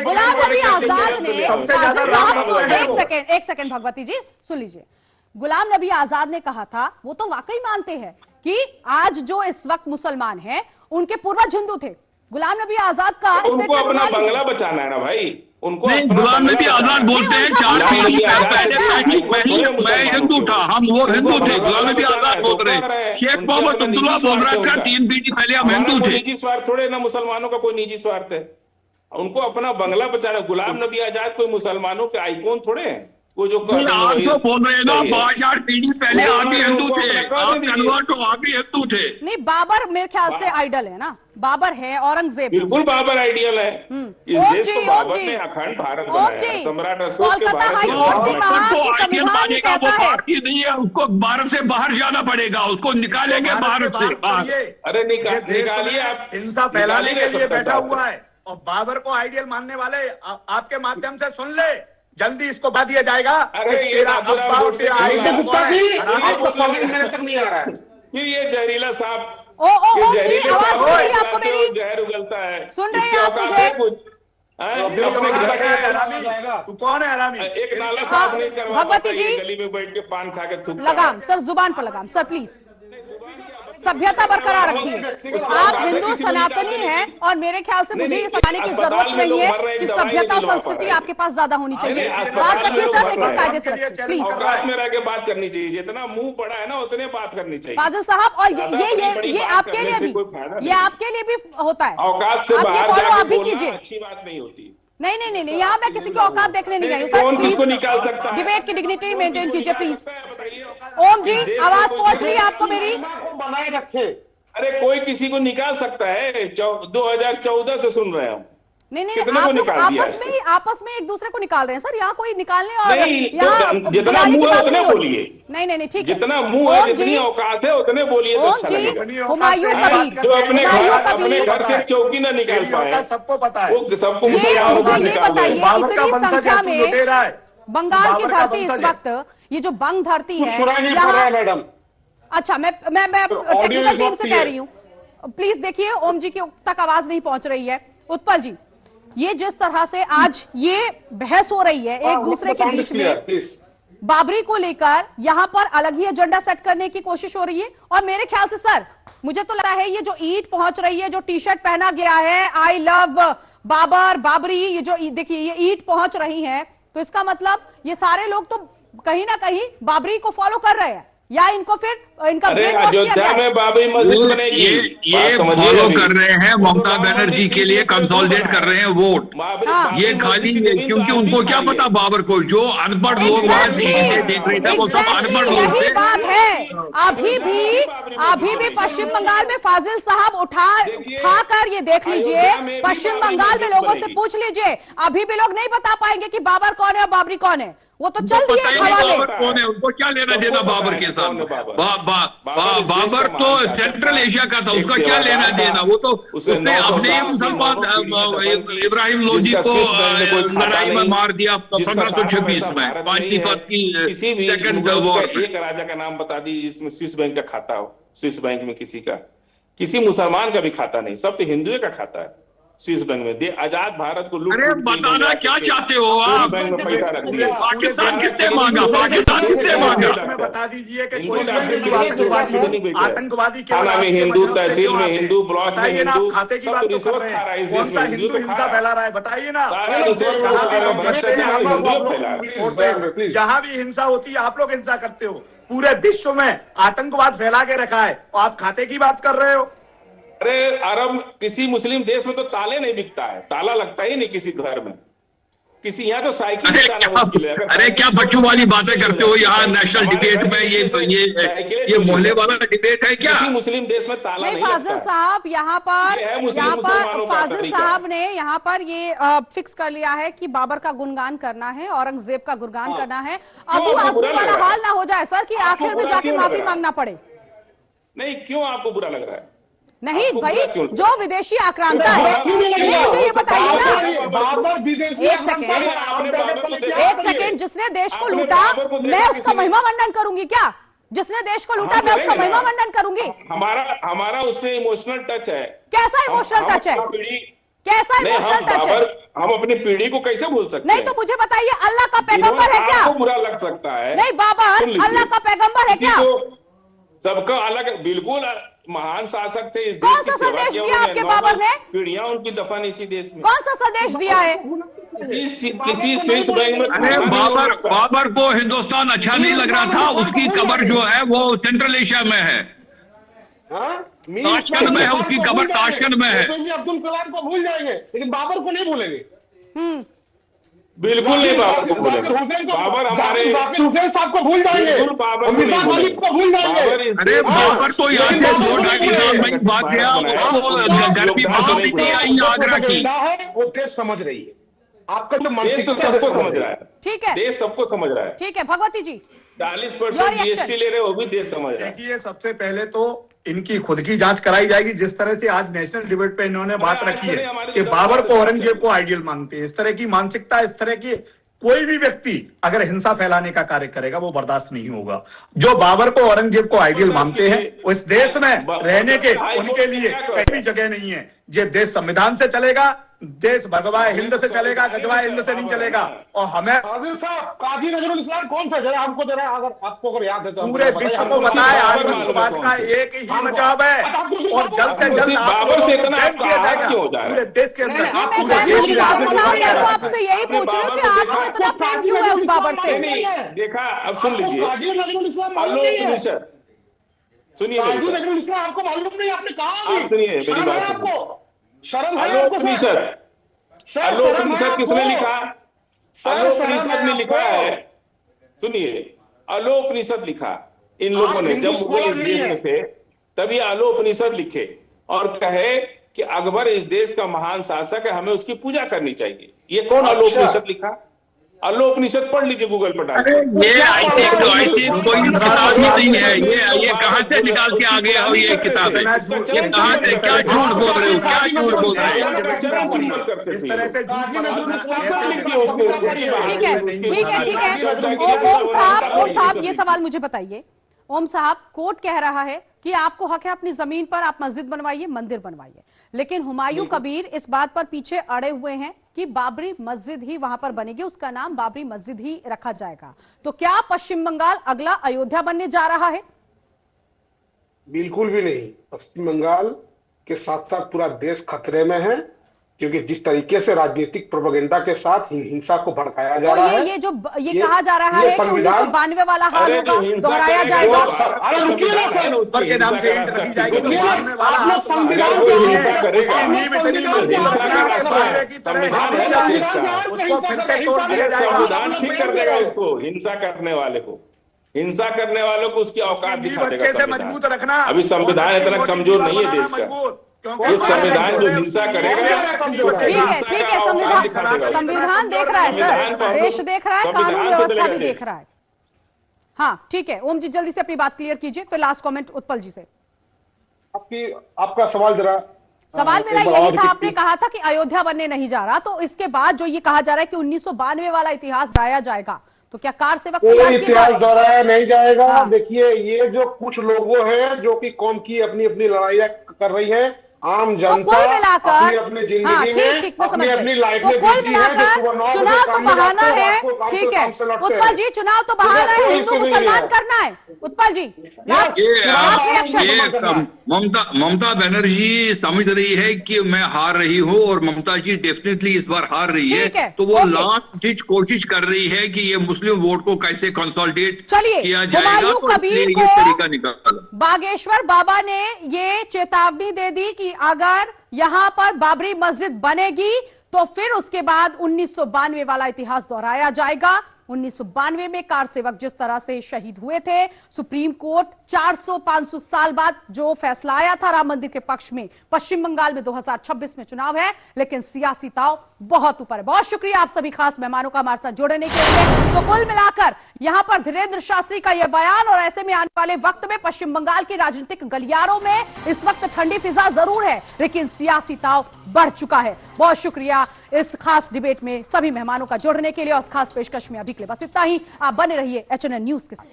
गुलाम नबी आजाद ने एक सेकंड भगवती जी सुन लीजिए। गुलाम नबी आजाद ने कहा था, वो तो वाकई मानते हैं कि आज जो इस वक्त मुसलमान हैं उनके पूर्वज हिंदू थे। गुलाम नबी आजाद का उनको अपना बंगला बचाना है ना भाई, उनको गुलाम नबी आजाद बोलते हैं 4 पीढ़ी पहले मैं हिंदू था, हम वो हिंदू थे। गुलाम नबी आजाद बोल रहे, शेख मोहम्मद अब्दुल्ला बोल रहा था 3 पीढ़ी पहले हम हिंदू थे। निजी स्वार्थ थोड़े ना, मुसलमानों का कोई निजी स्वार्थ है, उनको अपना बंगला बचाना। गुलाम नबी आजाद कोई मुसलमानों के आइकॉन थोड़े हैं, वो जो आप तो बोल रहे हैं ना 5-8 पीढ़ी पहले आप भी हिंदू थे, आप कन्वर्ट हो, आप भी हिंदू थे। नहीं, बाबर मेरे ख्याल से आइडल है ना, बाबर है, औरंगजेब बिल्कुल बाबर आइडियल है। इस देश को बाबर ने अखंड भारत बनाया, सम्राट अशोक के भारत नहीं है, उसको भारत से बाहर जाना पड़ेगा, उसको निकालेंगे भारत से बाहर। अरे निकालिए आप, हिंसा फैलाने के लिए बैठा हुआ है और बाबर को आइडियल मानने वाले आपके माध्यम से सुन ले, जल्दी इसको बता दिया जाएगा। अरे ये गुप्ता जी आपको 7 मिनट तक नहीं आ रहा है। फिर ये जहरीला सांप ओम जी, जहरीले आवाज सांप सुन रही है को आपको मेरी? जहर उगलता है। सुन रहे हैं इसके आप औकात मुझे? है कुछ? अपने घर में हरामी, तू कौन है हरामी? एक नाला साफ नहीं करवा भगवती पाता, जी। ये गली में बैठ के पान खा के थूकता है। लगाम सर, जुबान पर लगाम सर, प्लीज सभ्यता बरकरार रखिए। आप हिंदू सनातनी हैं और मेरे ख्याल से मुझे ये समझाने की जरूरत नहीं है कि सभ्यता और संस्कृति आपके पास ज्यादा होनी चाहिए। बात रखिए सर, एकदम कायदे से रखिए प्लीज। औकात में रह के बात करनी चाहिए, जितना मुंह पड़ा है ना उतने बात करनी चाहिए। फाजिल साहब, और ये आपके लिए भी, ये आपके लिए भी होता है। औकात से आप ये बाहर फॉलो आप जाके भी बोलना कीजिए। अच्छी बात नहीं होती। नहीं, यहाँ मैं किसी की औकात देखने नहीं आई हूँ सर। कौन किसको निकाल सकता है? डिबेट की डिग्निटी मेंटेन कीजिए प्लीज। बताइए। ओम जी, आवाज पहुंच रही है आपको मेरी? को बनाए रखे। अरे कोई किसी को निकाल सकता है? 2014 से सुन रहे हैं हम। नहीं, कितने को आप लोग निकाल दिया आपस में एक दूसरे को निकाल रहे हैं सर। यहाँ कोई निकालने और नहीं, यहाँ तो जितना बुलाने की मुंह है बात उतने नहीं हो रही। बोलिए। नहीं, ठीक है। जितना मुंह है, ओम जितनी जी, औकात है उतने बोलिए तो ओम अच्छा जी, लगेगा। हुमायूं कबीर, जो अपने हुमायूं घर से चौकी ना निकाल पाए, सबको पता है। वो सबको ये मुसलमानों मुझे से ये निकाल बताइए, दे। बाबर का इतनी वंशज संख्या है, तू में लुटेरा है। बंगाल की बाबर का धरती इस वंशज है। वक्त, ये जो बंग धरती है सुनाई नहीं पड़ रहा है मैडम। अच्छा, मैं audio technical is team not से clear. कह रही हूँ, प्लीज देखिए ओम जी की तक आवाज नहीं पहुंच रही है। उत्पल जी, ये जिस तरह से आज ये बहस हो रही है एक दूसरे के बीच में, प्लीज। बाबरी को लेकर यहाँ पर अलग ही एजेंडा सेट करने की कोशिश हो रही है। और मेरे ख्याल से सर, मुझे तो लगता है ये जो ईट पहुंच रही है, जो टी शर्ट पहना गया है आई लव बाबर बाबरी, ये जो देखिए ये ईट पहुंच रही है, तो इसका मतलब ये सारे लोग तो कहीं ना कहीं बाबरी को फॉलो कर रहे हैं, या इनको फिर इनका अरे brainwash किया गया अयोध्या है। में बाबरी मस्जिद बनेगी। ये फॉलो कर रहे हैं ममता बनर्जी के लिए, कंसोलिडेट कर रहे हैं वोट। ये खाली है, क्योंकि उनको क्या पता बाबर को, जो अनपढ़ लोग वहां से देख रहे थे वो सब अनपढ़ लोग यही थे। बात है। अभी भी पश्चिम बंगाल में फाजिल साहब उठाकर ये देख लीजिए, पश्चिम बंगाल में लोगों से पूछ लीजिए, अभी भी लोग नहीं बता पाएंगे कि बाबर कौन है और बाबरी कौन है। वो तो चल दिए हवाले। बाबर कौन है, उनको क्या लेना देना बाबर के साथ? बाबर तो सेंट्रल एशिया का था, उसका क्या लेना देना? वो तो उसने अपने मुसलमान इब्राहिम लोधी को लड़ाई में मार दिया 1526 में, पानीपत की सेकंड वॉर। एक राजा का नाम बता दी जिसमें स्विस बैंक का खाता हो। स्विस बैंक में किसी मुसलमान का भी खाता नहीं, सब तो हिंदुओं का खाता है स्विस बैंक में। आजाद भारत को लूट। अरे बताना क्या चाहते हो आप? बैंक में पैसा रख दिया। पाकिस्तान किसने मांगा? पाकिस्तान किसने मांगा? इसमें बता दीजिए कि हिंदू कोई आतंकवादी थाना में हिंदू, तहसील में हिंदू, ब्लॉक में बताइए ना, हिंदू, आप खाते की सब बात तो रिश्वत कर रहे खा रहा है हैं। इस कौन देश सा में। हिंदू हिंसा फैला रहा है, बताइए ना। प्लीज। जहां भी हिंसा होती है आप लोग हिंसा करते हो। पूरे विश्व में आतंकवाद फैला के रखा है और आप खाते की बात कर रहे हो। अरे अरब किसी मुस्लिम देश में तो ताले नहीं बिकता है, ताला लगता ही नहीं किसी घर में। किसी यहाँ तो साइकिल बिकाना मुश्किल है। अरे क्या बच्चों वाली बातें करते हो यहाँ नेशनल डिबेट में? ये मोहल्ले वाला डिबेट है क्या? किसी मुस्लिम देश में ताला नहीं नहीं फाजिल लगता है। साहब, यहाँ पर मुसलमानों का फाजिल तरीका। साहब ने यहाँ पर ये फिक्स कर लिया है कि बाबर का गुणगान करना है, औरंगजेब का गुणगान करना है। अबू आपको आजमी बुरा लग वाला रहा है? हाल ना हो जाए सर कि आपको आखिर में बुरा जाके क्यों लग माफी रहा है? मांगना पड़े। नहीं, क्यों आपको बुरा लग रहा है? नहीं आपको भाई, बुरा क्यों लग रहा जो विदेशी आक्रांता है, क्यों नहीं नहीं, लगेगा? मुझे ये बताइए ना, बाबर विदेशी एक सेकेंड, एक सेकेंड, जिसने देश को आपने लूटा बाबर को देखा मैं उसका किसी ने? महिमा मंडन करूंगी क्या? जिसने देश को लूटा हम मैं उसका करेंगे महिमा ना। मंडन करूंगी। हमारा उससे इमोशनल टच है। कैसा इमोशनल टच है? कैसा नहीं, इमोशनल हम टच है? बाबर, हम अपनी पीढ़ी को कैसे भूल सकते नहीं हैं? तो मुझे बताइए, अल्लाह का पैगंबर है क्या? आपको बुरा लग सकता है। नहीं, बाबर सुन लीजिए। अल्लाह का पैगंबर है किसी क्या? को सबका अलग, बिल्कुल महान शासक थे इस कौन देश की सा सेवा संदेश किया दिया उन्होंने। आपके बाबर ने? पीढ़ियां उनकी दफन इसी देश में। कौन सा संदेश दिया है? किसी स्विस बैंक में अरे बाबर को हिंदुस्तान अच्छा नहीं लग रहा था, उसकी कब्र जो है वो सेंट्रल एशिया में है, ताशकंद में है, उसकी कब्र ताशकंद में है। अब्दुल कलाम को भूल जाएंगे लेकिन बाबर को नहीं भूलेंगे। बिल्कुल नहीं बाबर को भूलेंगे। बाबर हमारे जाकिर हुसैन साहब को भूल जाएंगे, बिल्कुल बाबर को मिर्जा नहीं गालिब को भूल जाएंगे। अरे बाबर तो यहाँ से 2-2.5 साल में भाग गया, उसको घर की बदौलती नहीं आई आगरा की। वो देश समझ रही है आपका जो देश तो सबको समझ रहा है। ठीक है, देश सबको समझ रहा है। ठीक है भगवती जी, 40% जीएसटी ले रहे हो, वो भी देश समझ रहा है। देखिए, सबसे पहले तो इनकी खुद की जांच कराई जाएगी। जिस तरह से आज नेशनल डिबेट पे इन्होंने बात रखी है कि बाबर को औरंगजेब को आइडियल मानते हैं, इस तरह की मानसिकता, इस तरह की कोई भी व्यक्ति अगर हिंसा फैलाने का कार्य करेगा वो बर्दाश्त नहीं होगा। जो बाबर को औरंगजेब को आइडियल मानते हैं वो इस देश में रहने के उनके लिए कहीं भी जगह नहीं है। ये देश संविधान से चलेगा, देश भगवाए हिंद से चलेगा, गजवाए हिंद से नहीं चलेगा। और हमें काजी साहब, काजी नजरुल इस्लाम कौन सा जरा हमको जरा अगर आपको अगर याद है तो पूरे विश्व को पता है आतंकवाद का एक ही बचाव है और जल्द से जल्द बाबर से इतना किया जाएगा पूरे देश के अंदर। आपसे यही पूछ रही हूँ कि आपको इतना प्रेम क्यों है उस बाबर से? देखा, अब सुन लीजिए, काजी नजरुल इस्लाम मालूम नहीं है, सुनिए, काजी नजरुल इस्लाम आपको मालूम नहीं, आपने कहा आप सुनिए मेरी बात, आपको शर्म है आलोक आपको सर? उपनिषद किसने लिखा? आलोपनिषद में लिखा है, सुनिए, आलोपनिषद लिखा इन लोगों ने जब मुगल इस देश में थे तभी आलोपनिषद लिखे और कहे कि अकबर इस देश का महान शासक है, हमें उसकी पूजा करनी चाहिए। ये कौन आलोपनिषद लिखा? आलोपनिषद पढ़ लीजिए गूगल पर डाल। ये आई थिंक कोई किताब ही नहीं है। ये कहाँ से निकाल के आ गया हो ये किताब है? ये कहाँ से, क्या झूठ बोल रहे हो, क्या झूठ बोल रहे हो? इस तरह से ठीक है। ओम साहब ये सवाल मुझे बताइए। ओम साहब, कोर्ट कह रहा है कि आपको हक है अपनी जमीन पर आप मस्जिद बनवाइए, मंदिर बनवाइए, लेकिन हुमायूं कबीर इस बात पर पीछे अड़े हुए हैं कि बाबरी मस्जिद ही वहां पर बनेगी, उसका नाम बाबरी मस्जिद ही रखा जाएगा। तो क्या पश्चिम बंगाल अगला अयोध्या बनने जा रहा है? बिल्कुल भी नहीं। पश्चिम बंगाल के साथ साथ पूरा देश खतरे में है, क्योंकि जिस तरीके से राजनीतिक प्रोपेगेंडा के साथ हिंसा को भड़काया जा रहा है, ये कहा जा रहा है कि 1992 वाला हाल होगा, दोहराया जाएगा। अरे रुकिए ना सर, ऊपर के नाम से रखी जाएगी तो आपने संविधान संविधान ठीक कर देगा इसको, हिंसा करने वाले को, हिंसा करने वालों को उसकी औकात दिखा देगा। अच्छे से मजबूत रखना। अभी संविधान इतना कमजोर नहीं है देश का। ये संविधान जो हिंसा करेगा, ठीक है, संविधान देख रहा है सर, देश देख रहा है, कानून व्यवस्था भी देख रहा है। हाँ ठीक है, ओम जी जल्दी से अपनी बात क्लियर कीजिए, फिर लास्ट कमेंट उत्पल जी से। आपका सवाल जरा। सवाल मेरा यही था, आपने कहा था कि अयोध्या बनने नहीं जा रहा, तो इसके बाद जो ये कहा जा रहा है कि 1992 वाला इतिहास दोहराया जाएगा, तो क्या कार सेवक कोई इतिहास दोहराया नहीं जाएगा। हाँ। देखिए, ये जो कुछ लोगों हैं जो कि कौम की अपनी अपनी लड़ाइयां कर रही है, आम जनता अपनी अपनी जिंदगी में अपनी लाइफ में बिजी है, जो सुबह 9 बजे काम में जाते हैं, रात को काम से काम से लौटते हैं। उत्पल जी, चुनाव तो बहाना है, हिंदू मुसलमान करना है। उत्पल जी, ममता बनर्जी समझ रही है कि मैं हार रही हूँ और ममता जी डेफिनेटली इस बार हार रही है, तो वो लास्ट डिच कोशिश कर रही है कि ये मुस्लिम वोट को कैसे कंसोलिडेट किया जाएगा, तो ये तरीका निकाला। बागेश्वर बाबा ने ये चेतावनी दे दी कि अगर यहां पर बाबरी मस्जिद बनेगी तो फिर उसके बाद 1992 वाला इतिहास दोहराया जाएगा। 1992 में कार सेवक जिस तरह से शहीद हुए थे, सुप्रीम कोर्ट 400-500 साल बाद जो फैसला आया था राम मंदिर के पक्ष में, पश्चिम बंगाल में 2026 में चुनाव है, लेकिन सियासी ताव बहुत ऊपर है। बहुत शुक्रिया आप सभी खास मेहमानों का हमारे साथ जुड़ने के लिए। तो कुल मिलाकर यहां पर धीरेन्द्र शास्त्री का यह बयान, और ऐसे में आने वाले वक्त में पश्चिम बंगाल की राजनीतिक गलियारों में इस वक्त ठंडी फिजा जरूर है, लेकिन सियासी ताव बढ़ चुका है। बहुत शुक्रिया इस खास डिबेट में सभी मेहमानों का जुड़ने के लिए, और इस खास पेशकश में अभी के लिए बस इतना ही। आप बने रहिए HNN न्यूज के साथ।